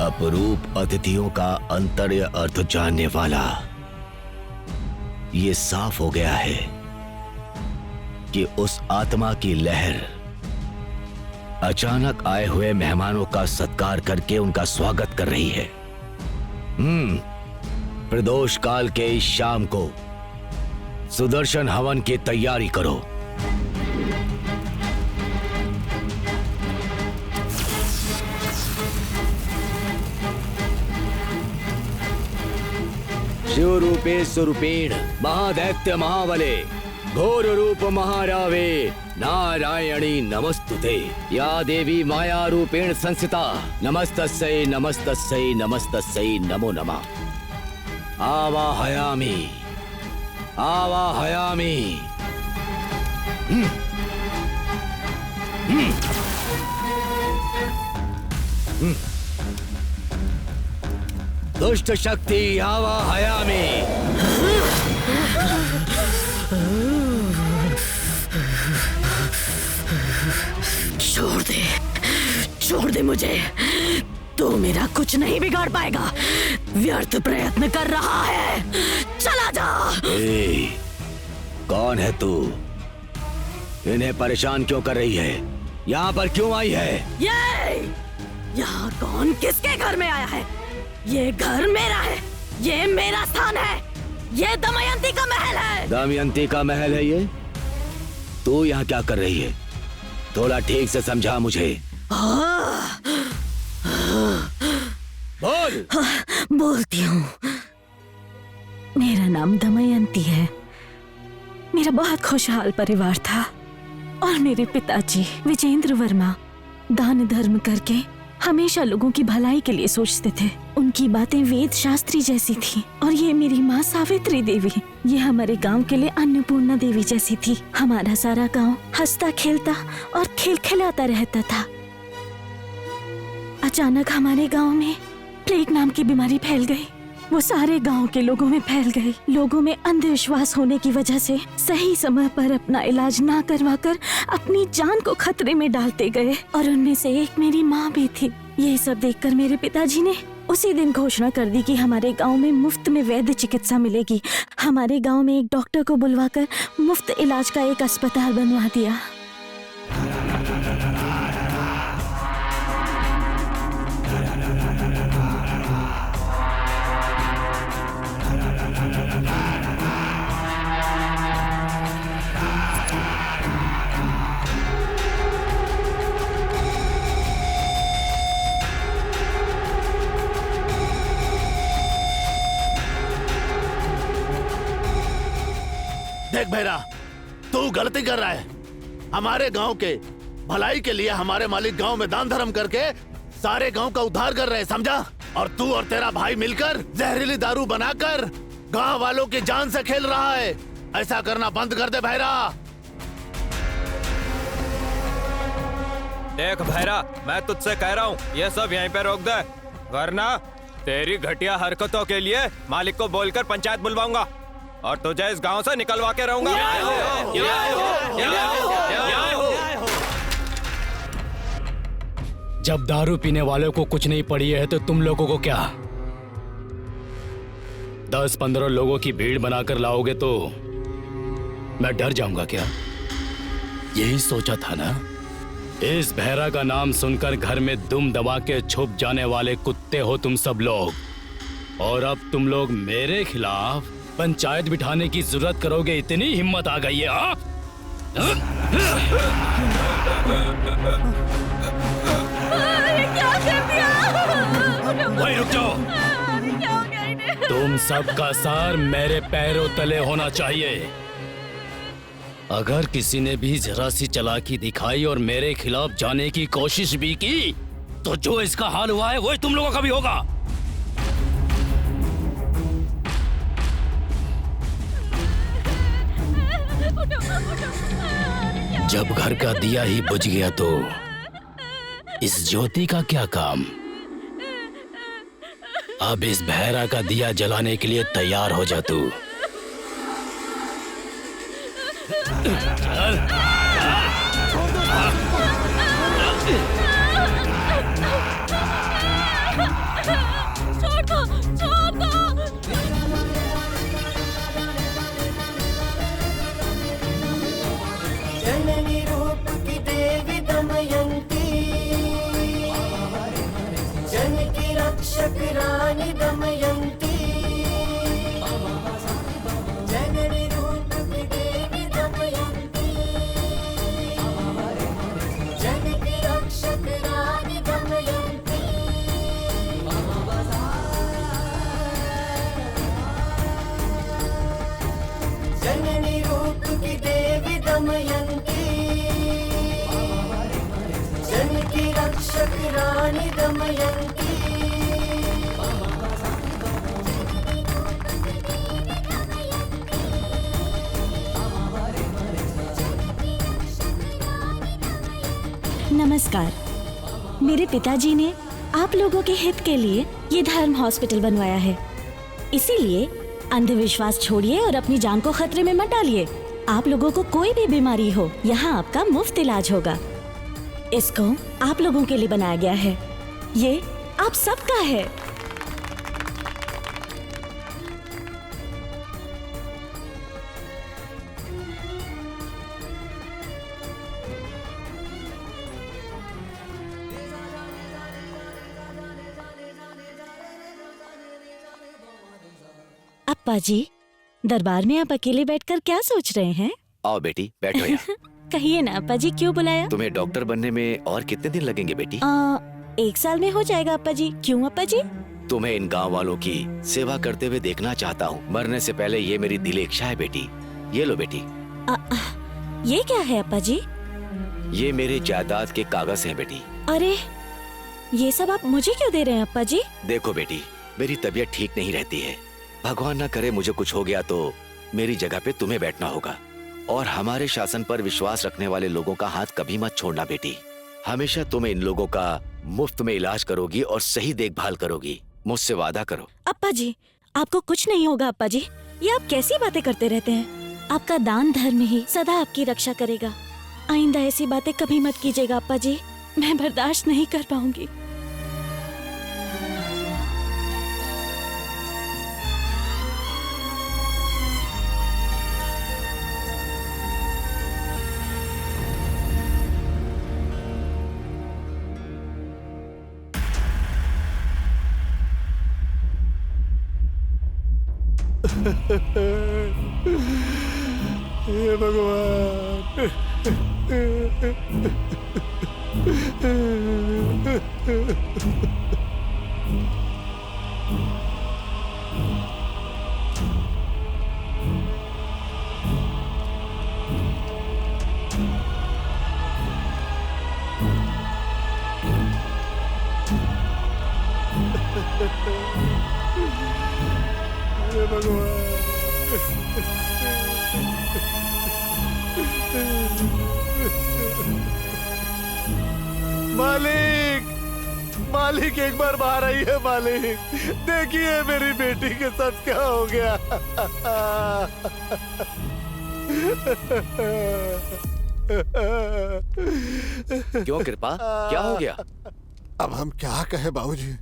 अपरूप अतिथियों का अंतर्य अर्थ जानने वाला ये साफ हो गया है कि उस आत्मा की लहर अचानक आए हुए मेहमानों का सत्कार करके उनका स्वागत कर रही है। प्रदोष काल के इस शाम को सुदर्शन हवन की तैयारी करो। शिव रूपे स्वरूपेण महादैत्य महाबले घोर रूप महारावे नारायणी नमस्तुते या देवी माया रूपेण संस्थिता नमस्तस्यै नमस्तस्यै नमस्तस्यै नमो नमः। आवाहयामि आवाहयामि। दुष्ट शक्ति आवाहयामि। छोड़ दे मुझे। तू मेरा कुछ नहीं बिगाड़ पाएगा। व्यर्थ प्रयत्न कर रहा है, चला जा। कौन है तू? इन्हें परेशान क्यों कर रही है? यहाँ पर क्यों आई है? यहाँ कौन किसके घर में आया है? ये घर मेरा है, ये मेरा स्थान है, ये दमयंती का महल है। दमयंती का महल है ये? तू यहाँ क्या कर रही है? थोड़ा ठीक से समझा मुझे। बोल। बोलती हूँ। मेरा नाम दमयंती है। मेरा बहुत खुशहाल परिवार था और मेरे पिताजी विजेंद्र वर्मा दान धर्म करके हमेशा लोगों की भलाई के लिए सोचते थे। उनकी बातें वेद शास्त्री जैसी थी। और ये मेरी माँ सावित्री देवी, ये हमारे गांव के लिए अन्नपूर्णा देवी जैसी थी। हमारा सारा गांव हंसता खेलता और खिलखिलाता रहता था। अचानक हमारे गांव में प्लेग नाम की बीमारी फैल गई। वो सारे गांव के लोगों में फैल गई। लोगों में अंधविश्वास होने की वजह से सही समय पर अपना इलाज ना करवाकर अपनी जान को खतरे में डालते गए और उनमें से एक मेरी माँ भी थी। यही सब देखकर मेरे पिताजी ने उसी दिन घोषणा कर दी कि हमारे गांव में मुफ्त में वैद्य चिकित्सा मिलेगी। हमारे गांव में एक डॉक्टर को बुलवाकर मुफ्त इलाज का एक अस्पताल बनवा दिया। देख भैरा, तू गलती कर रहा है। हमारे गांव के भलाई के लिए हमारे मालिक गांव में दान धर्म करके सारे गांव का उद्धार कर रहे हैं, समझा? और तू और तेरा भाई मिलकर जहरीली दारू बनाकर गांव वालों की जान से खेल रहा है। ऐसा करना बंद कर दे भैरा। देख भैरा, मैं तुझसे कह रहा हूँ ये सब यहीं पे रोक दे, वरना तेरी घटिया हरकतों के लिए मालिक को बोलकर पंचायत बुलवाऊंगा और तुझे इस गांव से निकलवा के रहूंगा। जब दारू पीने वालों को कुछ नहीं पड़ी है तो तुम लोगों को क्या? 10-15 लोगों की भीड़ बनाकर लाओगे तो मैं डर जाऊंगा क्या? यही सोचा था ना? इस भैरा का नाम सुनकर घर में दुम दबा के छुप जाने वाले कुत्ते हो तुम सब लोग, और अब तुम लोग मेरे खिलाफ पंचायत बिठाने की जरूरत करोगे, इतनी हिम्मत आ गई है? हाँ? क्या कर दिया? वही रुक जाओ। तुम सबका सार मेरे पैरों तले होना चाहिए। अगर किसी ने भी जरा सी चालाकी दिखाई और मेरे खिलाफ जाने की कोशिश भी की तो जो इसका हाल हुआ है वही तुम लोगों का भी होगा। जब घर का दिया ही बुझ गया तो इस ज्योति का क्या काम? अब इस भैरा का दिया जलाने के लिए तैयार हो जा तू। जननी रूप की देवी दमयंती, जन की रक्षक रानी दमयंती, जननी रूप की देवी दमयंती, जन की रक्षक रानी दमयंती। जननी रूप की देवी दमयंती, जन की रक्षक रानी दमयंती। नमस्कार। मेरे पिताजी ने आप लोगों के हित के लिए ये धर्म हॉस्पिटल बनवाया है, इसीलिए अंधविश्वास छोड़िए और अपनी जान को खतरे में मत डालिए। आप लोगों को कोई भी बीमारी हो, यहाँ आपका मुफ्त इलाज होगा। इसको आप लोगों के लिए बनाया गया है, ये आप सबका है। अप्पा जी, दरबार में आप अकेले बैठकर क्या सोच रहे हैं? आओ बेटी, बैठो यहाँ। कहिए ना अप्पा जी, क्यों बुलाया? तुम्हें डॉक्टर बनने में और कितने दिन लगेंगे बेटी? 1 साल में हो जाएगा अप्पा जी। क्यों अप्पा जी? तुम्हें इन गांव वालों की सेवा करते हुए देखना चाहता हूँ। मरने से पहले ये मेरी दिली इच्छा है बेटी। ये लो बेटी। ये क्या है अप्पा जी? ये मेरे जायदाद के कागज हैं बेटी। अरे, ये सब आप मुझे क्यों दे रहे हैं अप्पा जी? देखो बेटी, मेरी तबीयत ठीक नहीं रहती है। भगवान ना करे मुझे कुछ हो गया तो मेरी जगह पे तुम्हें बैठना होगा। और हमारे शासन पर विश्वास रखने वाले लोगों का हाथ कभी मत छोड़ना बेटी। हमेशा तुम इन लोगों का मुफ्त में इलाज करोगी और सही देखभाल करोगी। मुझसे वादा करो। अप्पा जी, आपको कुछ नहीं होगा अप्पा जी। ये आप कैसी बातें करते रहते हैं? आपका दान धर्म ही सदा आपकी रक्षा करेगा। आइंदा ऐसी बातें कभी मत कीजिएगा अप्पा जी, मैं बर्दाश्त नहीं कर पाऊंगी। हे भगवान। हे भगवान। मालिक, मालिक एक बार बाहर आइए मालिक। देखिए मेरी बेटी के साथ क्या हो गया। क्यों कृपा, क्या हो गया? अब हम क्या कहे बाबूजी।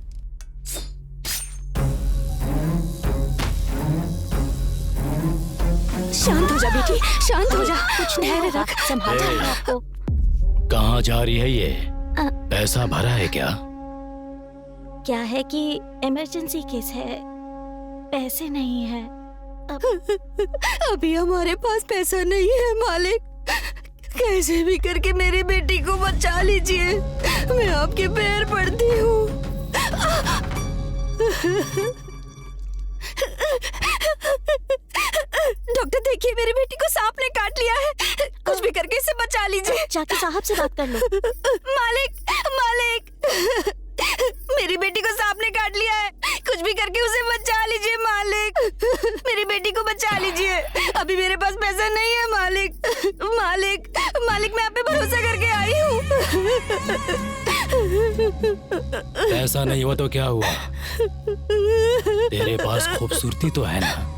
शांत हो जा बेटी, शांत हो जा, कुछ धैर्य रख, संभाल आपको। कहाँ जा रही है ये? पैसा भरा है क्या? क्या है कि इमरजेंसी केस है, पैसे नहीं है। अभी हमारे पास पैसा नहीं है मालिक। कैसे भी करके मेरी बेटी को बचा लीजिए, मैं आपके पैर पड़ती हूँ। डॉक्टर देखिए, मेरी बेटी को सांप ने काट लिया है, कुछ भी करके इसे बचा लीजिए। जाके साहब से बात कर लो। मालिक, मालिक, मेरी बेटी को सांप ने काट लिया है, कुछ भी करके उसे बचा लीजिए मालिक। मेरी बेटी को बचा लीजिए, अभी मेरे पास पैसा नहीं है मालिक। मालिक, मालिक, मैं आप पे भरोसा करके आई हूँ। पैसा नहीं हुआ तो क्या हुआ? तेरे पास खूबसूरती तो है ना?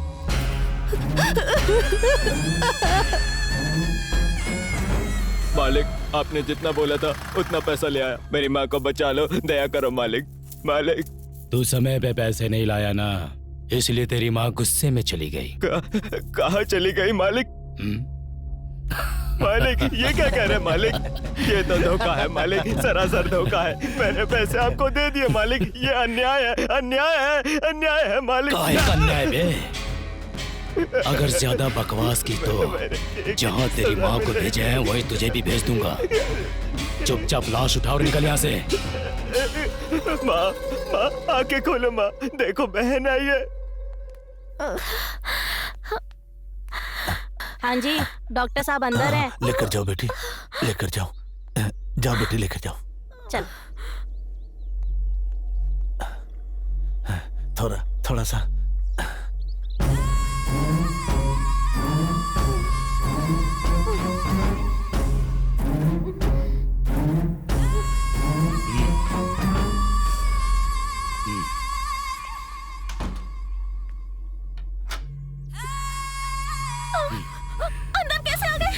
मालिक, आपने जितना बोला था उतना पैसा ले आया। मेरी माँ को बचा लो, दया करो मालिक। मालिक, तू समय पे पैसे नहीं लाया ना, इसलिए तेरी माँ गुस्से में चली गई। कहाँ चली गई मालिक? मालिक, ये क्या कह रहे हैं मालिक? ये तो धोखा है मालिक, सरासर धोखा है। मैंने पैसे आपको दे दिए मालिक, ये अन्याय है, अन्याय है, अन्याय है मालिक। काहे का अन्याय बे? अगर ज्यादा बकवास की तो जहाँ तेरी माँ को भेजा है वही तुझे भी भेज दूंगा। चुपचाप लाश उठाओ और निकल यहाँ से। माँ, माँ, आंखें खोलो माँ, देखो बहन आई है। हाँ जी, डॉक्टर साहब अंदर हैं। लेकर जाओ बेटी, लेकर जाओ, जाओ बेटी लेकर जाओ। चल। थोड़ा थोड़ा सा। अंदर कैसे आ गए?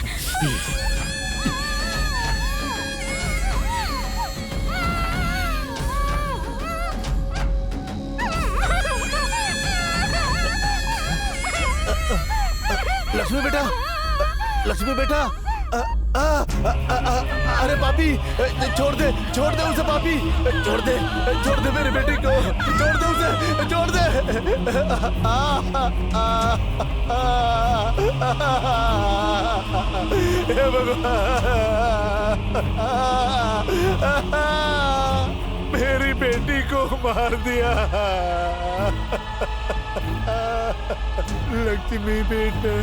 लक्ष्मी बेटा, लक्ष्मी बेटा, अरे पापी, छोड़ दे उसे पापी, छोड़ दे मेरी बेटी को, छोड़ दे उसे, छोड़ दे। हे भगवान, मेरी बेटी को मार दिया। लक्ष्मी बेटा।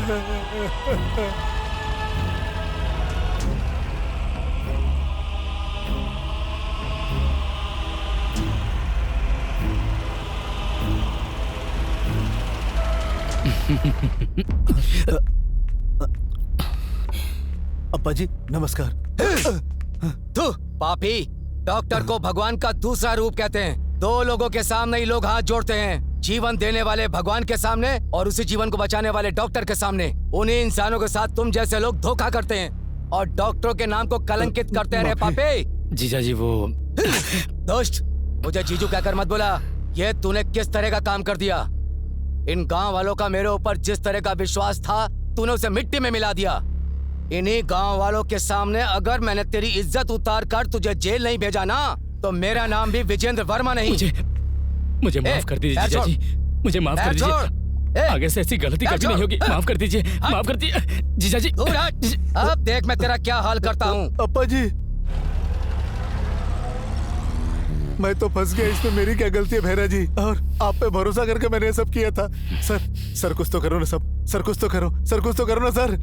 अप्पा जी नमस्कार। तू पापी, डॉक्टर को भगवान का दूसरा रूप कहते हैं। दो लोगों के सामने ही लोग हाथ जोड़ते हैं, जीवन देने वाले भगवान के सामने और उसी जीवन को बचाने वाले डॉक्टर के सामने। उन्हीं इंसानों के साथ तुम जैसे लोग धोखा करते हैं और डॉक्टरों के नाम को कलंकित करते रहे। पापी जीजा जी वो दोस्त, मुझे जीजू कहकर मत बोला। ये तूने किस तरह का काम कर दिया? इन गांव वालों का मेरे ऊपर जिस तरह का विश्वास था, तूने उसे मिट्टी में मिला दिया। इन्हीं गांव वालों के सामने अगर मैंने तेरी इज्जत उतार कर तुझे जेल नहीं भेजा ना, तो मेरा नाम भी विजेंद्र वर्मा नहीं। मुझे माफ कर दीजिए जीजा जी, मुझे माफ कर दीजिए। आगे से ऐसी गलती कभी नहीं होगी। माफ कर दीजिए, माफ कर दीजिए जीजा जी। अब देख मैं तेरा क्या हाल करता हूँ। अप्पा जी, मैं तो फंस गया इसमें, मेरी क्या गलती है भैरा जी? और आप पे भरोसा करके मैंने ये सब किया था। सर कुछ तो करो ना सब, सर कुछ तो करो, सर कुछ तो करो ना सर।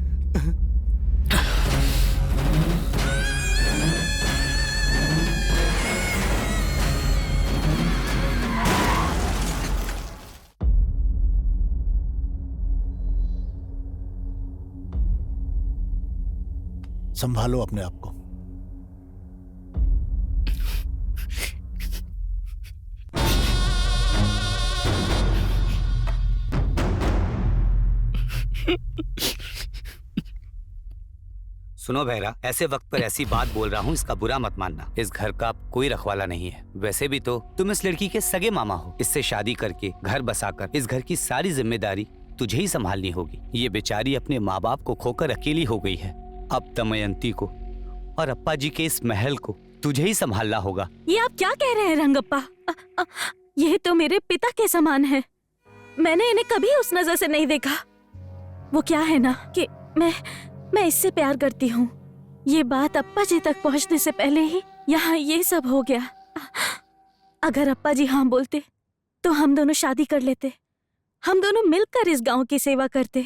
संभालो अपने आप को। सुनो भैरा, ऐसे वक्त पर ऐसी बात बोल रहा हूँ, इसका बुरा मत मानना। इस घर का कोई रखवाला नहीं है। वैसे भी तो तुम इस लड़की के सगे मामा हो। इससे शादी करके घर बसाकर इस घर की सारी जिम्मेदारी तुझे ही संभालनी होगी। ये बेचारी अपने माँ बाप को खोकर अकेली हो गई है। अब दमयंती को और अप्पा जी के इस महल को तुझे ही संभालना होगा। ये आप क्या कह रहे हैं रंगप्पा? ये तो मेरे पिता के समान है। मैंने इन्हें कभी उस नजर से नहीं देखा। वो क्या है ना कि मैं इससे प्यार करती हूँ। ये बात अप्पा जी तक पहुँचने से पहले ही यहाँ ये सब हो गया। अगर अप्पा जी हाँ बोलते तो हम दोनों शादी कर लेते। हम दोनों मिलकर इस गांव की सेवा करते।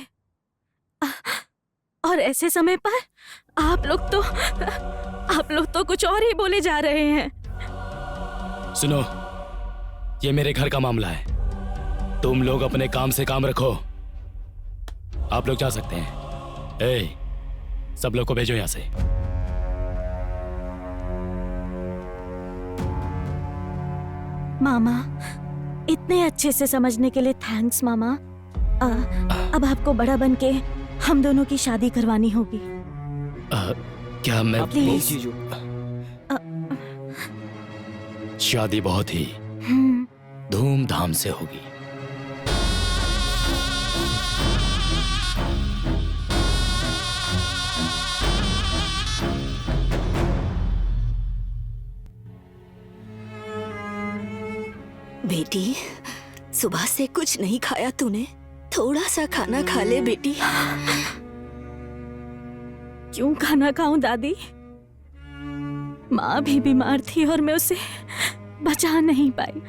और ऐसे समय पर आप लोग तो कुछ और ही बोले जा रहे हैं। सुनो, ये मेरे घर का मामला है। तुम लोग अपने काम से काम रखो। आप लोग जा सकते हैं। सब लोग को भेजो यहाँ से। मामा, इतने अच्छे से समझने के लिए थैंक्स मामा। अब आपको बड़ा बनके हम दोनों की शादी करवानी होगी। क्या मैं प्लीज? शादी बहुत ही धूमधाम से होगी। बेटी, सुबह से कुछ नहीं खाया तूने? थोड़ा सा खाना खा ले बेटी। क्यों खाना खाऊं दादी? माँ भी बीमार थी और मैं उसे बचा नहीं पाई।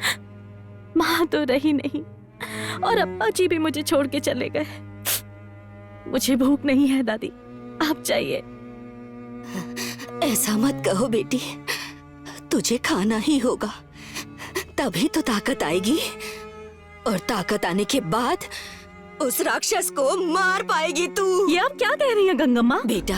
माँ तो रही नहीं और अप्पा जी भी मुझे छोड़ के चले गए। मुझे भूख नहीं है दादी, आप जाइए। ऐसा मत कहो बेटी, तुझे खाना ही होगा, तभी तो ताकत आएगी। और ताकत आने के बाद उस राक्षस को मार पाएगी तू। ये आप क्या कह रही हैं गंगम्मा? बेटा,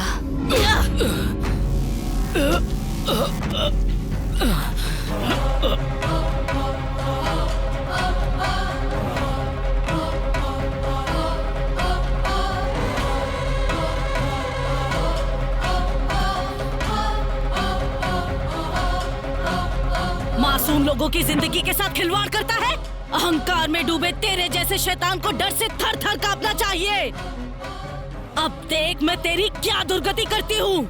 मासूम लोगों की जिंदगी के साथ खिलवाड़ करता है। अहंकार में डूबे तेरे जैसे शैतान को डर से थर थर कांपना चाहिए। अब देख मैं तेरी क्या दुर्गति करती हूँ।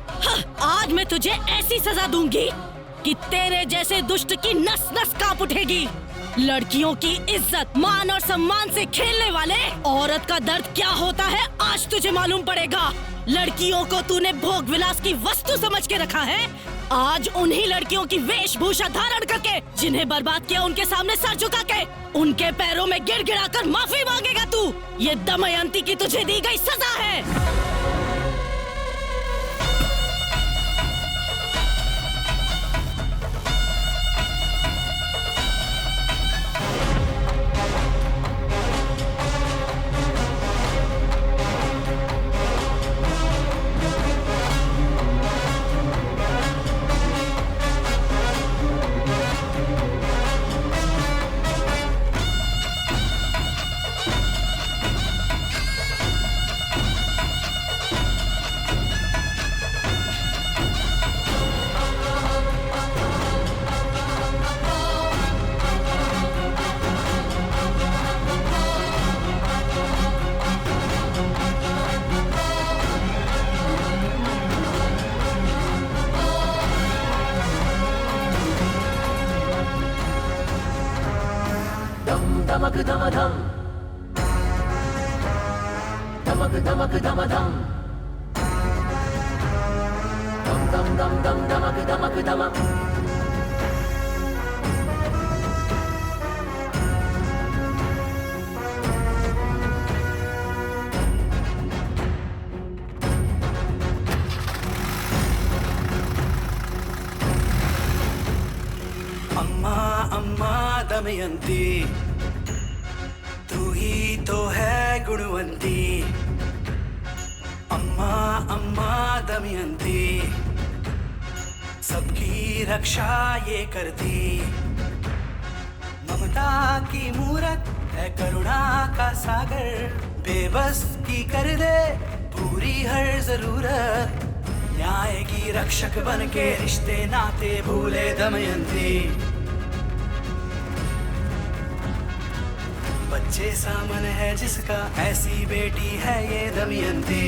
आज मैं तुझे ऐसी सजा दूंगी कि तेरे जैसे दुष्ट की नस नस कांप उठेगी। लड़कियों की इज्जत, मान और सम्मान से खेलने वाले औरत का दर्द क्या होता है आज तुझे मालूम पड़ेगा। लड़कियों को तूने भोग विलास की वस्तु समझ के रखा है। आज उन्हीं लड़कियों की वेशभूषा धारण करके, जिन्हें बर्बाद किया उनके सामने सर झुका के, उनके पैरों में गिड़गिड़ा कर माफी मांगेगा तू। ये दमयंती की तुझे दी गई सजा है। दमक दम धम धमक धमक धम धम दम दम दम दम धमक धमक धमक अम्मा अम्मा दमयंती तू ही तो है गुणवंती अम्मा अम्मा दमयंती सबकी रक्षा ये करती ममता की मूरत है करुणा का सागर बेबस की कर दे पूरी हर जरूरत न्याय की रक्षक बन के रिश्ते नाते भूले दमयंती बच्चे सामन है जिसका ऐसी बेटी है ये दमयंती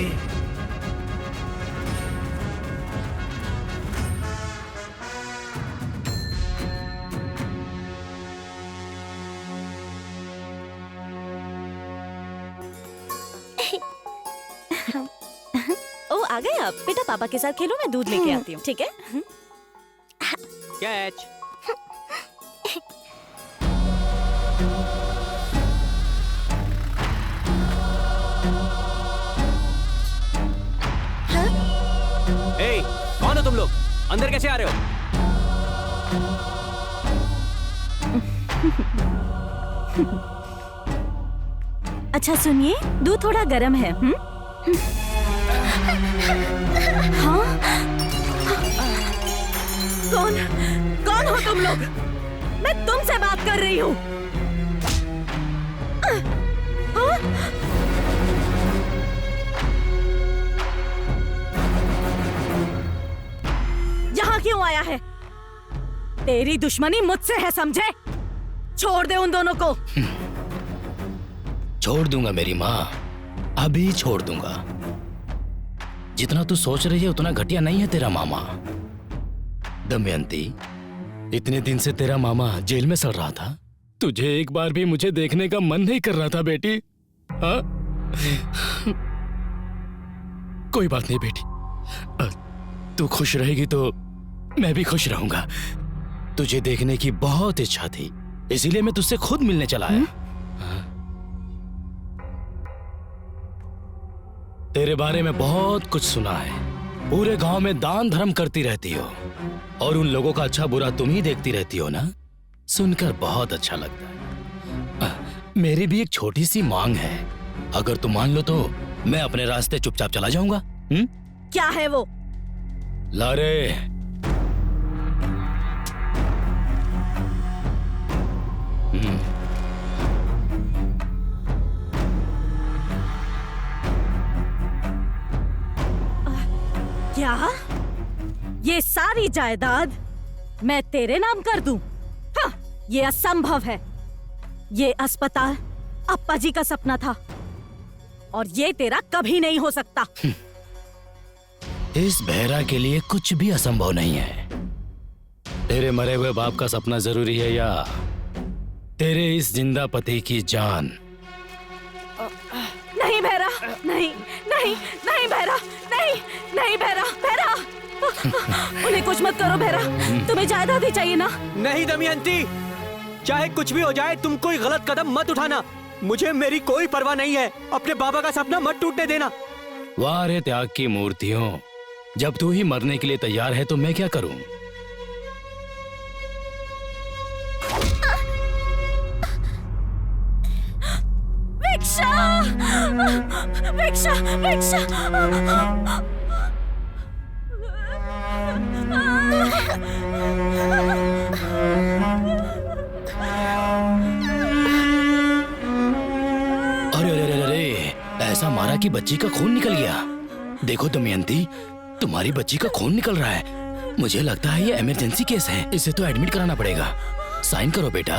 ओ आ गए आप? बेटा पापा के साथ खेलो, मैं दूध लेके आती हूँ, ठीक है? कैच। ए, कौन हो तुम लोग? अंदर कैसे आ रहे हो? अच्छा सुनिए, दूध थोड़ा गर्म है। हाँ? कौन हो तुम लोग? मैं तुमसे बात कर रही हूँ। यहाँ क्यों आया है? तेरी दुश्मनी मुझसे है, समझे? छोड़ दे उन दोनों को। छोड़ दूंगा मेरी माँ, अभी छोड़ दूंगा। जितना तू सोच रही है उतना घटिया नहीं है तेरा मामा। दमयंती, इतने दिन से तेरा मामा जेल में सड़ रहा था, तुझे एक बार भी मुझे देखने का मन नहीं कर रहा था बेटी? हाँ? कोई बात नहीं बेटी, तू खुश रहेगी तो मैं भी खुश रहूंगा। तुझे देखने की बहुत इच्छा थी, इसीलिए मैं तुझसे खुद मिलने चला आया। तेरे बारे में बहुत कुछ सुना है, पूरे गांव में दान धर्म करती रहती हो और उन लोगों का अच्छा बुरा तुम ही देखती रहती हो ना, सुनकर बहुत अच्छा लगता है। मेरी भी एक छोटी सी मांग है, अगर तुम मान लो तो मैं अपने रास्ते चुपचाप चला जाऊंगा। क्या है वो? लारे, क्या? ये सारी जायदाद मैं तेरे नाम कर दूं? हाँ, ये असंभव है। ये अस्पताल अप्पा जी का सपना था और ये तेरा कभी नहीं हो सकता। इस बहरा के लिए कुछ भी असंभव नहीं है। तेरे मरे हुए बाप का सपना जरूरी है या तेरे इस जिंदा पति की जान? नहीं भैरा, नहीं नहीं नहीं भैरा, नहीं भैरा, भैरा उन्हें कुछ मत करो भैरा, तुम्हें जायदाद ही चाहिए ना? नहीं दमयंती, चाहे कुछ भी हो जाए तुम कोई गलत कदम मत उठाना। मुझे मेरी कोई परवाह नहीं है, अपने बाबा का सपना मत टूटने देना। वाह रे त्याग की मूर्तियों, जब तू ही मरने के लिए तैयार है तो मैं क्या करूं? भिक्षा! भिक्षा! भिक्षा! अरे अरे अरे अरे, ऐसा मारा कि बच्ची का खून निकल गया। देखो दमयंती, तुम्हारी बच्ची का खून निकल रहा है। मुझे लगता है ये इमरजेंसी केस है, इसे तो एडमिट कराना पड़ेगा। साइन करो बेटा।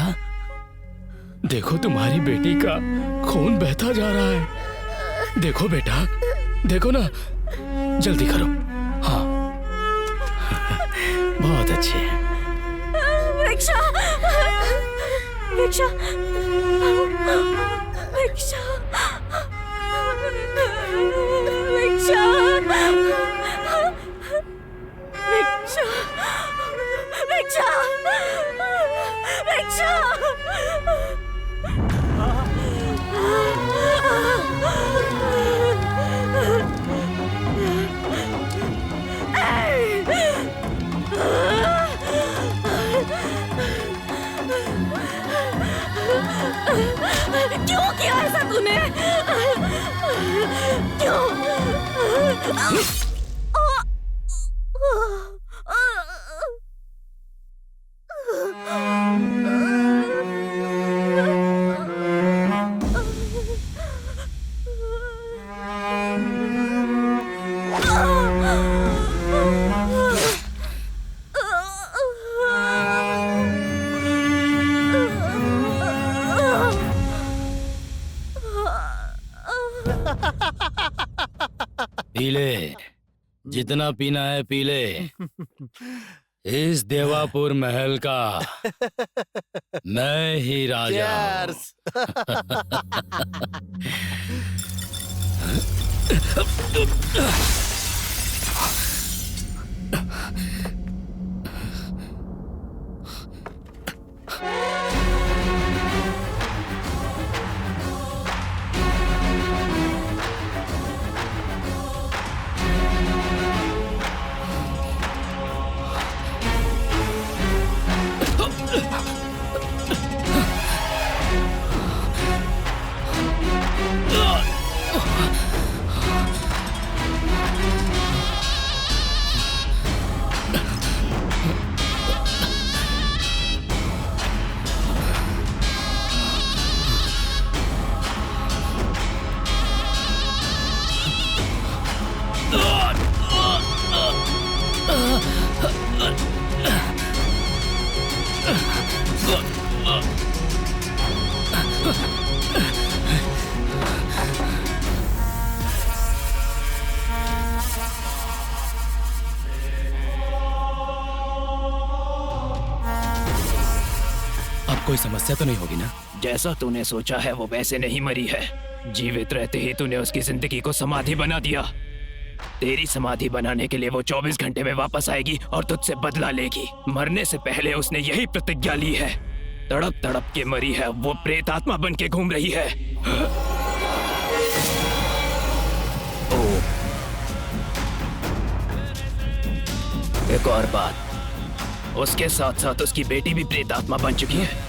देखो तुम्हारी बेटी का खून बहता जा रहा है। देखो बेटा, देखो ना, जल्दी करो। हाँ, बहुत अच्छे। भिक्षा! भिक्षा! भिक्षा! भिक्षा! भिक्षा! क्यों किया ऐसा तूने? क्यों? पी ले, जितना पीना है पी ले। इस देवापुर महल का मैं ही राजा हूं। कोई समस्या तो नहीं होगी ना? जैसा तूने सोचा है वो वैसे नहीं मरी है। जीवित रहते ही तूने उसकी जिंदगी को समाधि बना दिया। तेरी समाधि बनाने के लिए वो 24 घंटे में वापस आएगी और तुझसे बदला लेगी। मरने से पहले उसने यही प्रतिज्ञा ली है। तड़प तड़प के मरी है, वो प्रेत आत्मा बन के घूम रही है। एक और बात, उसके साथ साथ उसकी बेटी भी प्रेत आत्मा बन चुकी है।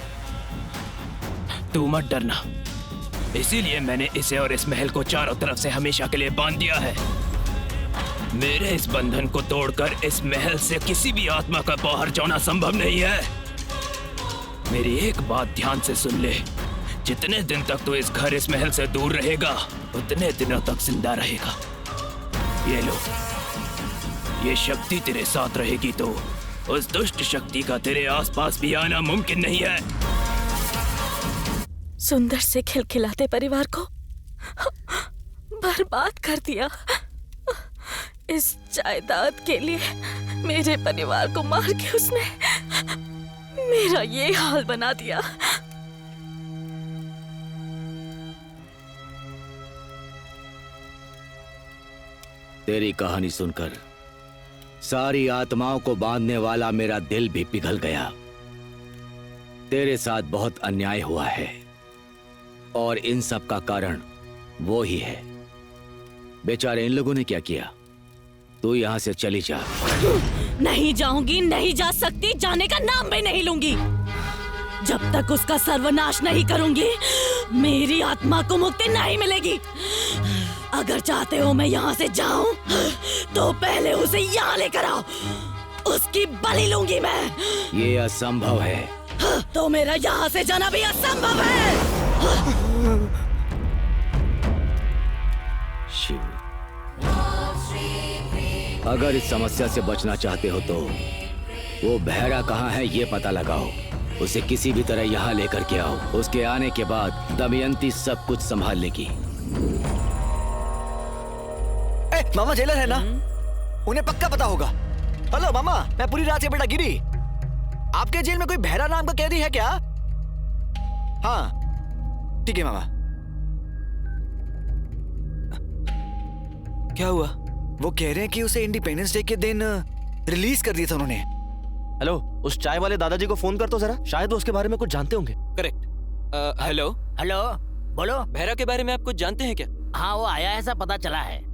तू मत डरना, इसीलिए मैंने इसे और इस महल को चारों तरफ से हमेशा के लिए बांध दिया है। मेरे इस बंधन को तोड़कर इस महल से किसी भी आत्मा का बाहर जाना संभव नहीं है। मेरी एक बात ध्यान से सुन ले, जितने दिन तक तू इस घर इस महल से दूर रहेगा उतने दिनों तक जिंदा रहेगा। ये लो, ये शक्ति तेरे साथ रहेगी तो उस दुष्ट शक्ति का तेरे आसपास भी आना मुमकिन नहीं है। सुंदर से खिलखिलाते परिवार को बर्बाद कर दिया। इस जायदाद के लिए मेरे परिवार को मार के उसने मेरा ये हाल बना दिया। तेरी कहानी सुनकर सारी आत्माओं को बांधने वाला मेरा दिल भी पिघल गया। तेरे साथ बहुत अन्याय हुआ है और इन सब का कारण वो ही है। बेचारे इन लोगों ने क्या किया? तू यहां से चली जा। नहीं जाऊंगी, नहीं जा सकती, जाने का नाम भी नहीं लूंगी। जब तक उसका सर्वनाश नहीं करूंगी मेरी आत्मा को मुक्ति नहीं मिलेगी। अगर चाहते हो मैं यहाँ से जाऊं तो पहले उसे यहाँ लेकर आओ, उसकी बलि लूंगी मैं। ये असंभव है। तो मेरा यहाँ से जाना भी असंभव है। शिव, अगर इस समस्या से बचना चाहते हो तो वो बहरा कहाँ है ये पता लगाओ। उसे किसी भी तरह यहाँ लेकर के आओ। उसके आने के बाद दमयंती सब कुछ संभाल लेगी। मामा जेलर है ना? उन्हें पक्का पता होगा। हेलो मामा, मैं पूरी रात से बेटा गिरी। आपके जेल में कोई बहरा नाम का कैदी है क्या? हाँ ठीक है मामा। क्या हुआ? वो कह रहे हैं कि उसे इंडिपेंडेंस डे के दिन रिलीज कर दिया था उन्होंने। हेलो, उस चाय वाले दादाजी को फोन कर तो जरा, शायद वो उसके बारे में कुछ जानते होंगे। करेक्ट। हेलो हेलो, बोलो। बहरा के बारे में आप कुछ जानते हैं क्या? हाँ, वो आया ऐसा पता चला है।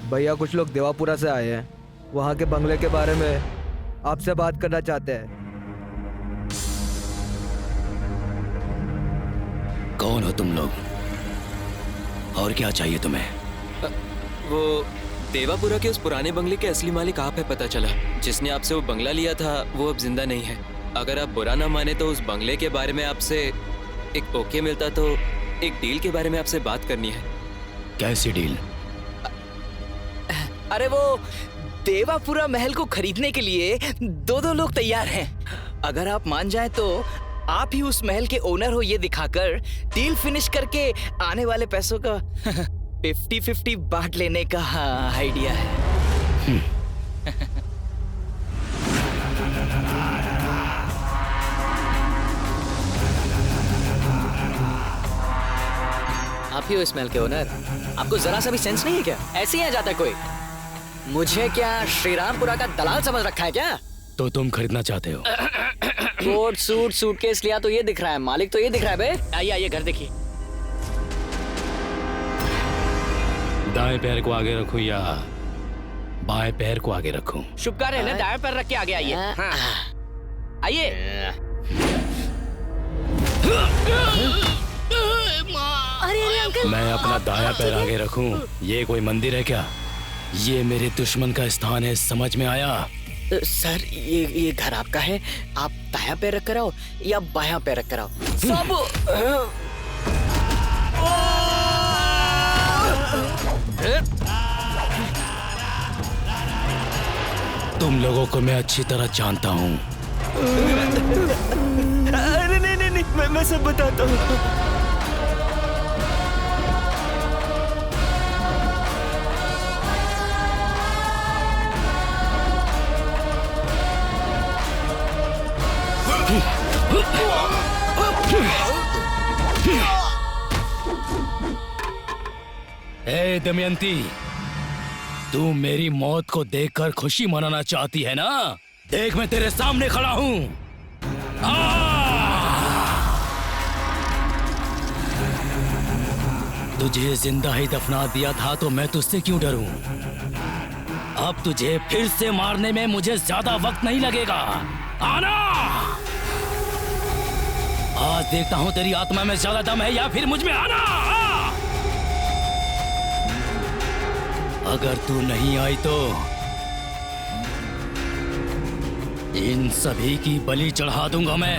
भैया कुछ लोग देवापुरा से आए हैं, वहाँ के बंगले के बारे में आपसे बात करना चाहते हैं। कौन हो तुम लोग और क्या चाहिए तुम्हें? वो देवापुरा के उस पुराने बंगले के असली मालिक आप है, पता चला। जिसने आपसे वो बंगला लिया था वो अब जिंदा नहीं है। अगर आप बुरा ना माने तो उस बंगले के बारे में आपसे एक ओके मिलता तो एक डील के बारे में आपसे बात करनी है। कैसी डील? अरे वो देवापुरा महल को खरीदने के लिए दो लोग तैयार हैं। अगर आप मान जाएं तो आप ही उस महल के ओनर हो ये दिखाकर डील फिनिश करके आने वाले पैसों का 50-50 बांट लेने का आइडिया है। आप ही हो इस महल के ओनर? आपको जरा सा भी सेंस नहीं है क्या? ऐसे ही आ जाता है कोई? मुझे क्या श्रीरामपुरा का दलाल समझ रखा है क्या? तो तुम खरीदना चाहते हो? कोट सूट सूटकेस लिया तो ये दिख रहा है, मालिक तो ये दिख रहा है बे। आइए आइए, घर देखिए। दाएं पैर को आगे रखूं या बाएं पैर को आगे रखूं? शुभ कार्य है ना, दाएं पैर रख के आगे आइए। हाँ। आइए। अरे अंकल, मैं अपना दायां पैर आगे रखूं? ये कोई मंदिर है क्या? ये मेरे दुश्मन का स्थान है, समझ में आया? सर ये घर आपका है, आप दायां पैर रख कर आओ या बायां पैर रख कर आओ। सब तुम लोगों को मैं अच्छी तरह जानता हूँ। अरे नहीं, मैं सब बताता हूँ। ए दमयंती, तू मेरी मौत को देखकर खुशी मनाना चाहती है ना? देख मैं तेरे सामने खड़ा हूं। तुझे जिंदा ही दफना दिया था तो मैं तुझसे क्यों डरूं? अब तुझे फिर से मारने में मुझे ज्यादा वक्त नहीं लगेगा। आना! आज देखता हूं तेरी आत्मा में ज्यादा दम है या फिर मुझ में। आना! अगर तू नहीं आई तो इन सभी की बलि चढ़ा दूंगा मैं।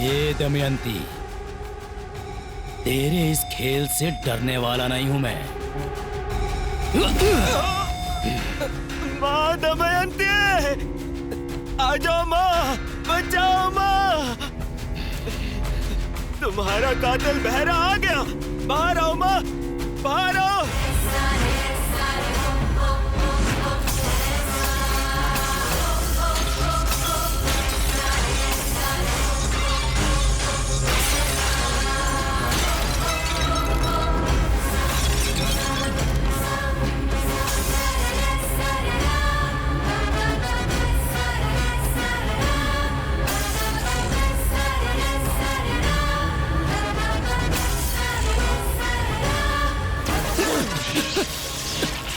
ए दमयंती, तेरे इस खेल से डरने वाला नहीं हूं मैं। माँ दमयंती, आ जाओ माँ, बचाओ माँ। तुम्हारा कातिल बहरा आ गया। बाहर आओ माँ, बाहर आओ।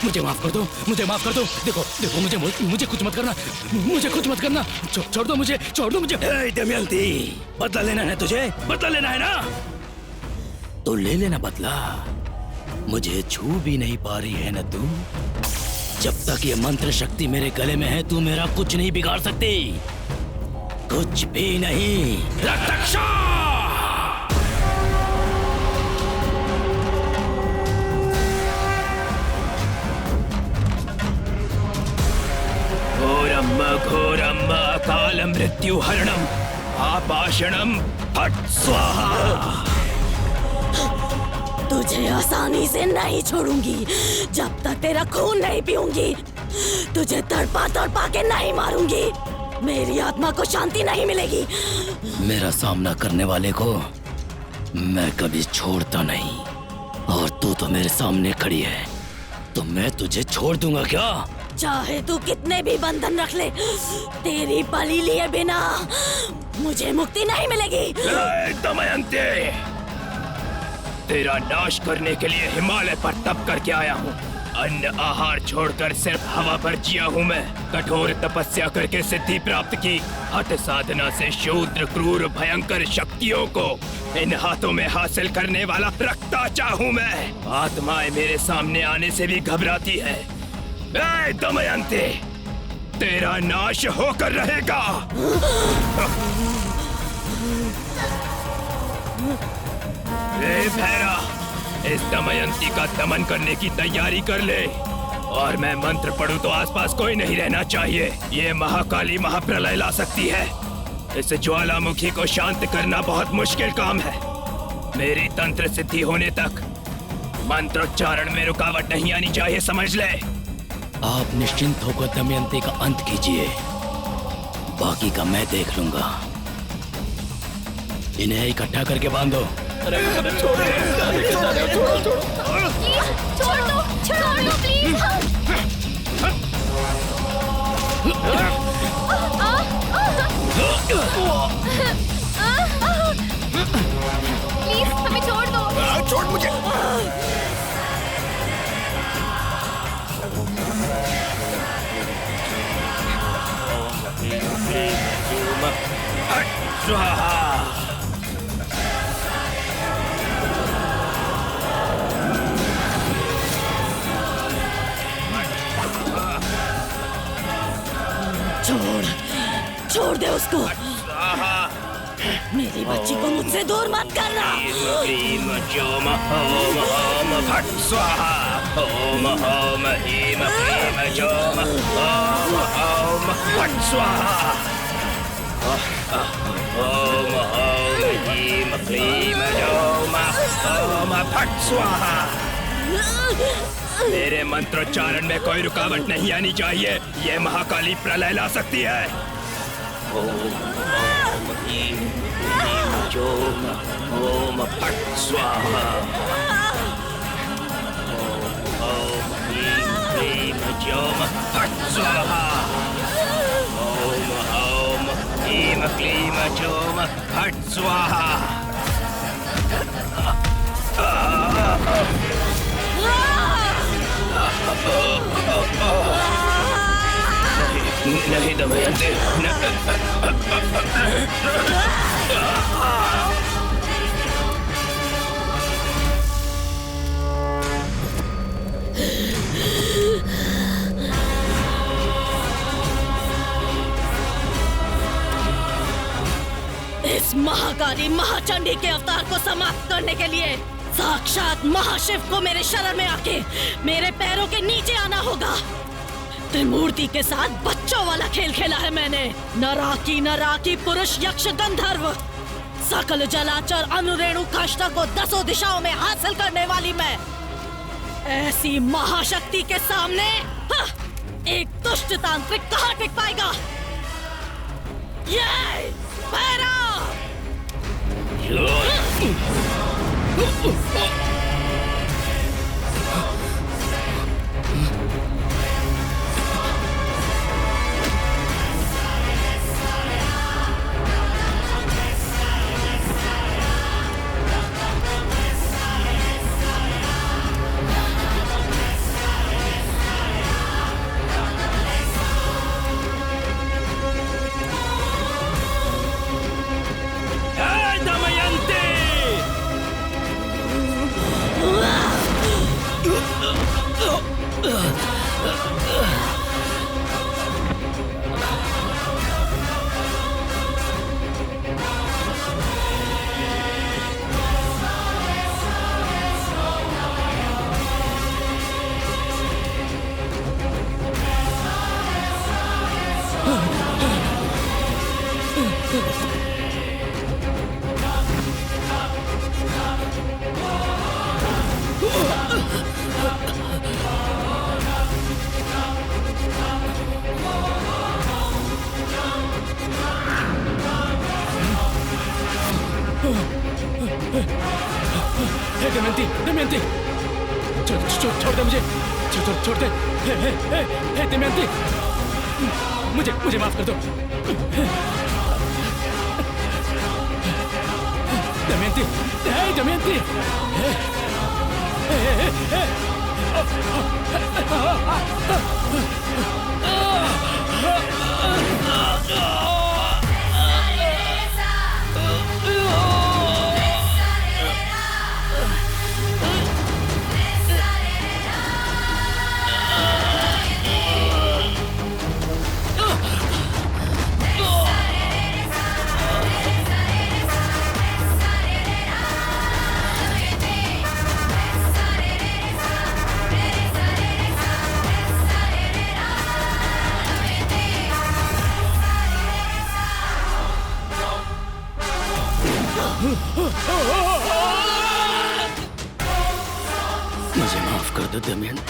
मुझे माफ कर दो, मुझे माफ कर दो। देखो देखो, मुझे कुछ मत करना, मुझे कुछ मत करना। छोड़ दो मुझे, छोड़ दो मुझे। दमयंती, बदला लेना है तुझे, बदला लेना है ना, तो ले लेना बदला। मुझे छू भी नहीं पा रही है ना तू। जब तक ये मंत्र शक्ति मेरे गले में है, तू मेरा कुछ नहीं बिगाड़ सकती, कुछ भी नहीं। रक्तक्षा! घोरम काल मृत्यु हरणम आपाषणम फट स्वाहा। तुझे आसानी से नहीं छोड़ूंगी जब तक तेरा खून नहीं पीऊंगी। तुझे तड़पा तड़पा के नहीं मारूंगी, मेरी आत्मा को शांति नहीं मिलेगी। मेरा सामना करने वाले को मैं कभी छोड़ता नहीं, और तू तो मेरे सामने खड़ी है, तो मैं तुझे छोड़ दूंगा क्या? चाहे तू कितने भी बंधन रख ले, तेरी बलि लिए बिना मुझे मुक्ति नहीं मिलेगी। दमयंती, तेरा नाश करने के लिए हिमालय पर तप करके आया हूँ। अन्न आहार छोड़कर सिर्फ हवा पर जिया हूँ मैं। कठोर तपस्या करके सिद्धि प्राप्त की। हठ साधना से शूद्र क्रूर भयंकर शक्तियों को इन हाथों में हासिल करने वाला रक्ताचा हूँ मैं। आत्माएं मेरे सामने आने से भी घबराती है। ए दमयंती, तेरा नाश होकर रहेगा। ए भैरा, इस दमयंती का दमन करने की तैयारी कर ले, और मैं मंत्र पढ़ूं तो आसपास कोई नहीं रहना चाहिए। ये महाकाली महाप्रलय ला सकती है। इस ज्वालामुखी को शांत करना बहुत मुश्किल काम है। मेरी तंत्र सिद्धि होने तक मंत्रोच्चारण में रुकावट नहीं आनी चाहिए, समझ ले। आप निश्चिंत होकर दमयंती का अंत कीजिए, बाकी का मैं देख लूंगा। इन्हें इकट्ठा करके बांधो। छोड़ दो प्लीज। प्लीज हमें छोड़ दो। छोड़ मुझे। छोड़ दे उसको। मेरी बच्ची को मुझसे दूर मत करना। ओम ओम ह्रीम क्लीम जोम ओम ओम फट स्वाहा। ओम ओम ह्रीम क्लीम जोम ओम फट स्वाहा। मेरे मंत्रोच्चारण में कोई रुकावट नहीं आनी चाहिए। ये महाकाली प्रलय ला सकती है। ओम ओम ह्रीम क्लीम जोम ओम फट स्वाहा। ओम ह्रीम जोम फट स्वाहा। ओम ओम ह्रीम क्लीम जोम फट स्वाहा। नहीं दमयंती, इस महाकाली महाचंडी के अवतार को समाप्त करने के लिए साक्षात महाशिव को मेरे शरण में आके मेरे पैरों के नीचे आना होगा। त्रिमूर्ति के साथ बच्चों वाला खेल खेला है मैंने। नराकी पुरुष यक्ष गंधर्व सकल जलाचर अनुरेणु काष्ठा को 10 दिशाओं में हासिल करने वाली मैं, ऐसी महाशक्ति के सामने एक दुष्ट तांत्रिक कहाँ टिक पाएगा। ये भैरव! हे दमयंती, दमयंती, छोड़ दे मुझे, छोड़ दे। हे दमयंती, मुझे माफ कर दो। दमयंती, हे दमयंती, मुझे माफ कर दो दमयंती।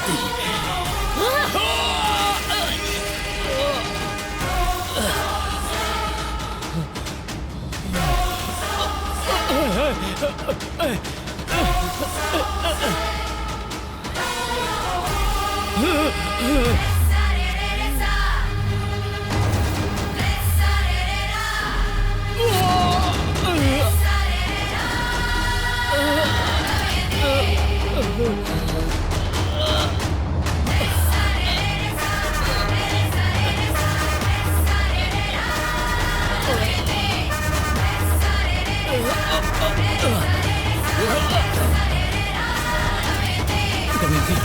दमयंती,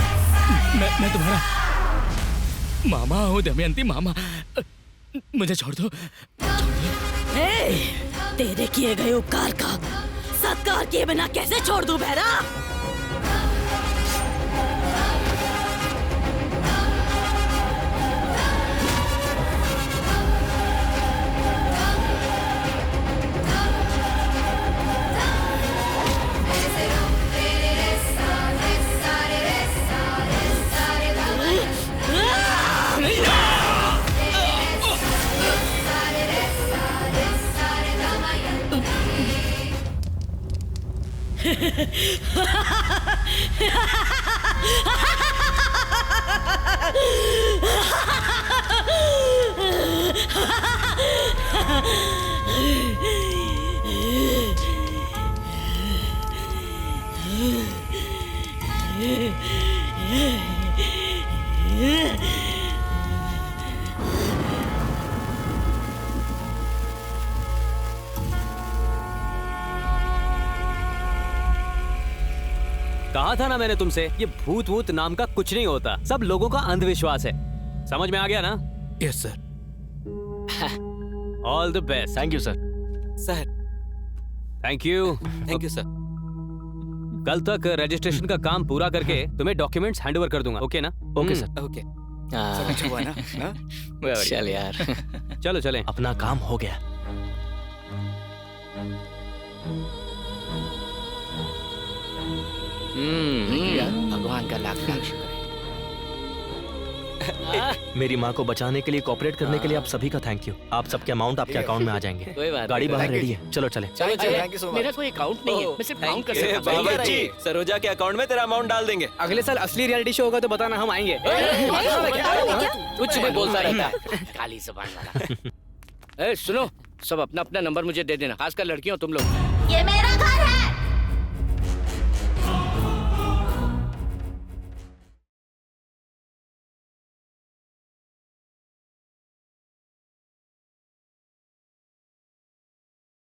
मैं तुम्हारा मामा हूँ दमयंती, मामा। मुझे छोड़ दो। तेरे किए गए उपकार का सत्कार किए बिना कैसे छोड़ दूं बहरा? कहा था ना मैंने तुमसे, ये भूत वूत नाम का कुछ नहीं होता, सब लोगों का अंधविश्वास है। समझ में आ गया ना? Yes sir. All the best. Thank you sir. Sir thank you. Thank you sir. कल तक रजिस्ट्रेशन का काम पूरा करके तुम्हें डॉक्यूमेंट्स हैंडओवर कर दूंगा। ओके ना? Okay sir. ओके। सब अच्छा हुआ ना? चल यार। चलो चलें। अपना काम हो गया। भगवान का लाख लाख शुक्र है। मेरी माँ को बचाने के लिए, कोऑपरेट करने के लिए आप सभी का थैंक यू। आप सबके अमाउंट आपके अकाउंट में आ जाएंगे। कोई बात गाड़ी नहीं। बाहर Thank you। रेडी है, चलो चले। चलो मेरा कोई अकाउंट नहीं है, मैं सिर्फ काउंट कर सकता हूँ। बावर्ची, सरोजा के अकाउंट में तेरा अमाउंट डाल देंगे। अगले साल असली रियलिटी शो होगा तो बताना, हम आएंगे। कुछ भी बोलता रहता है, काली जुबान वाला। सुनो, सब अपना अपना नंबर मुझे दे देना, खासकर लड़कियों तुम लोग। ये मेरा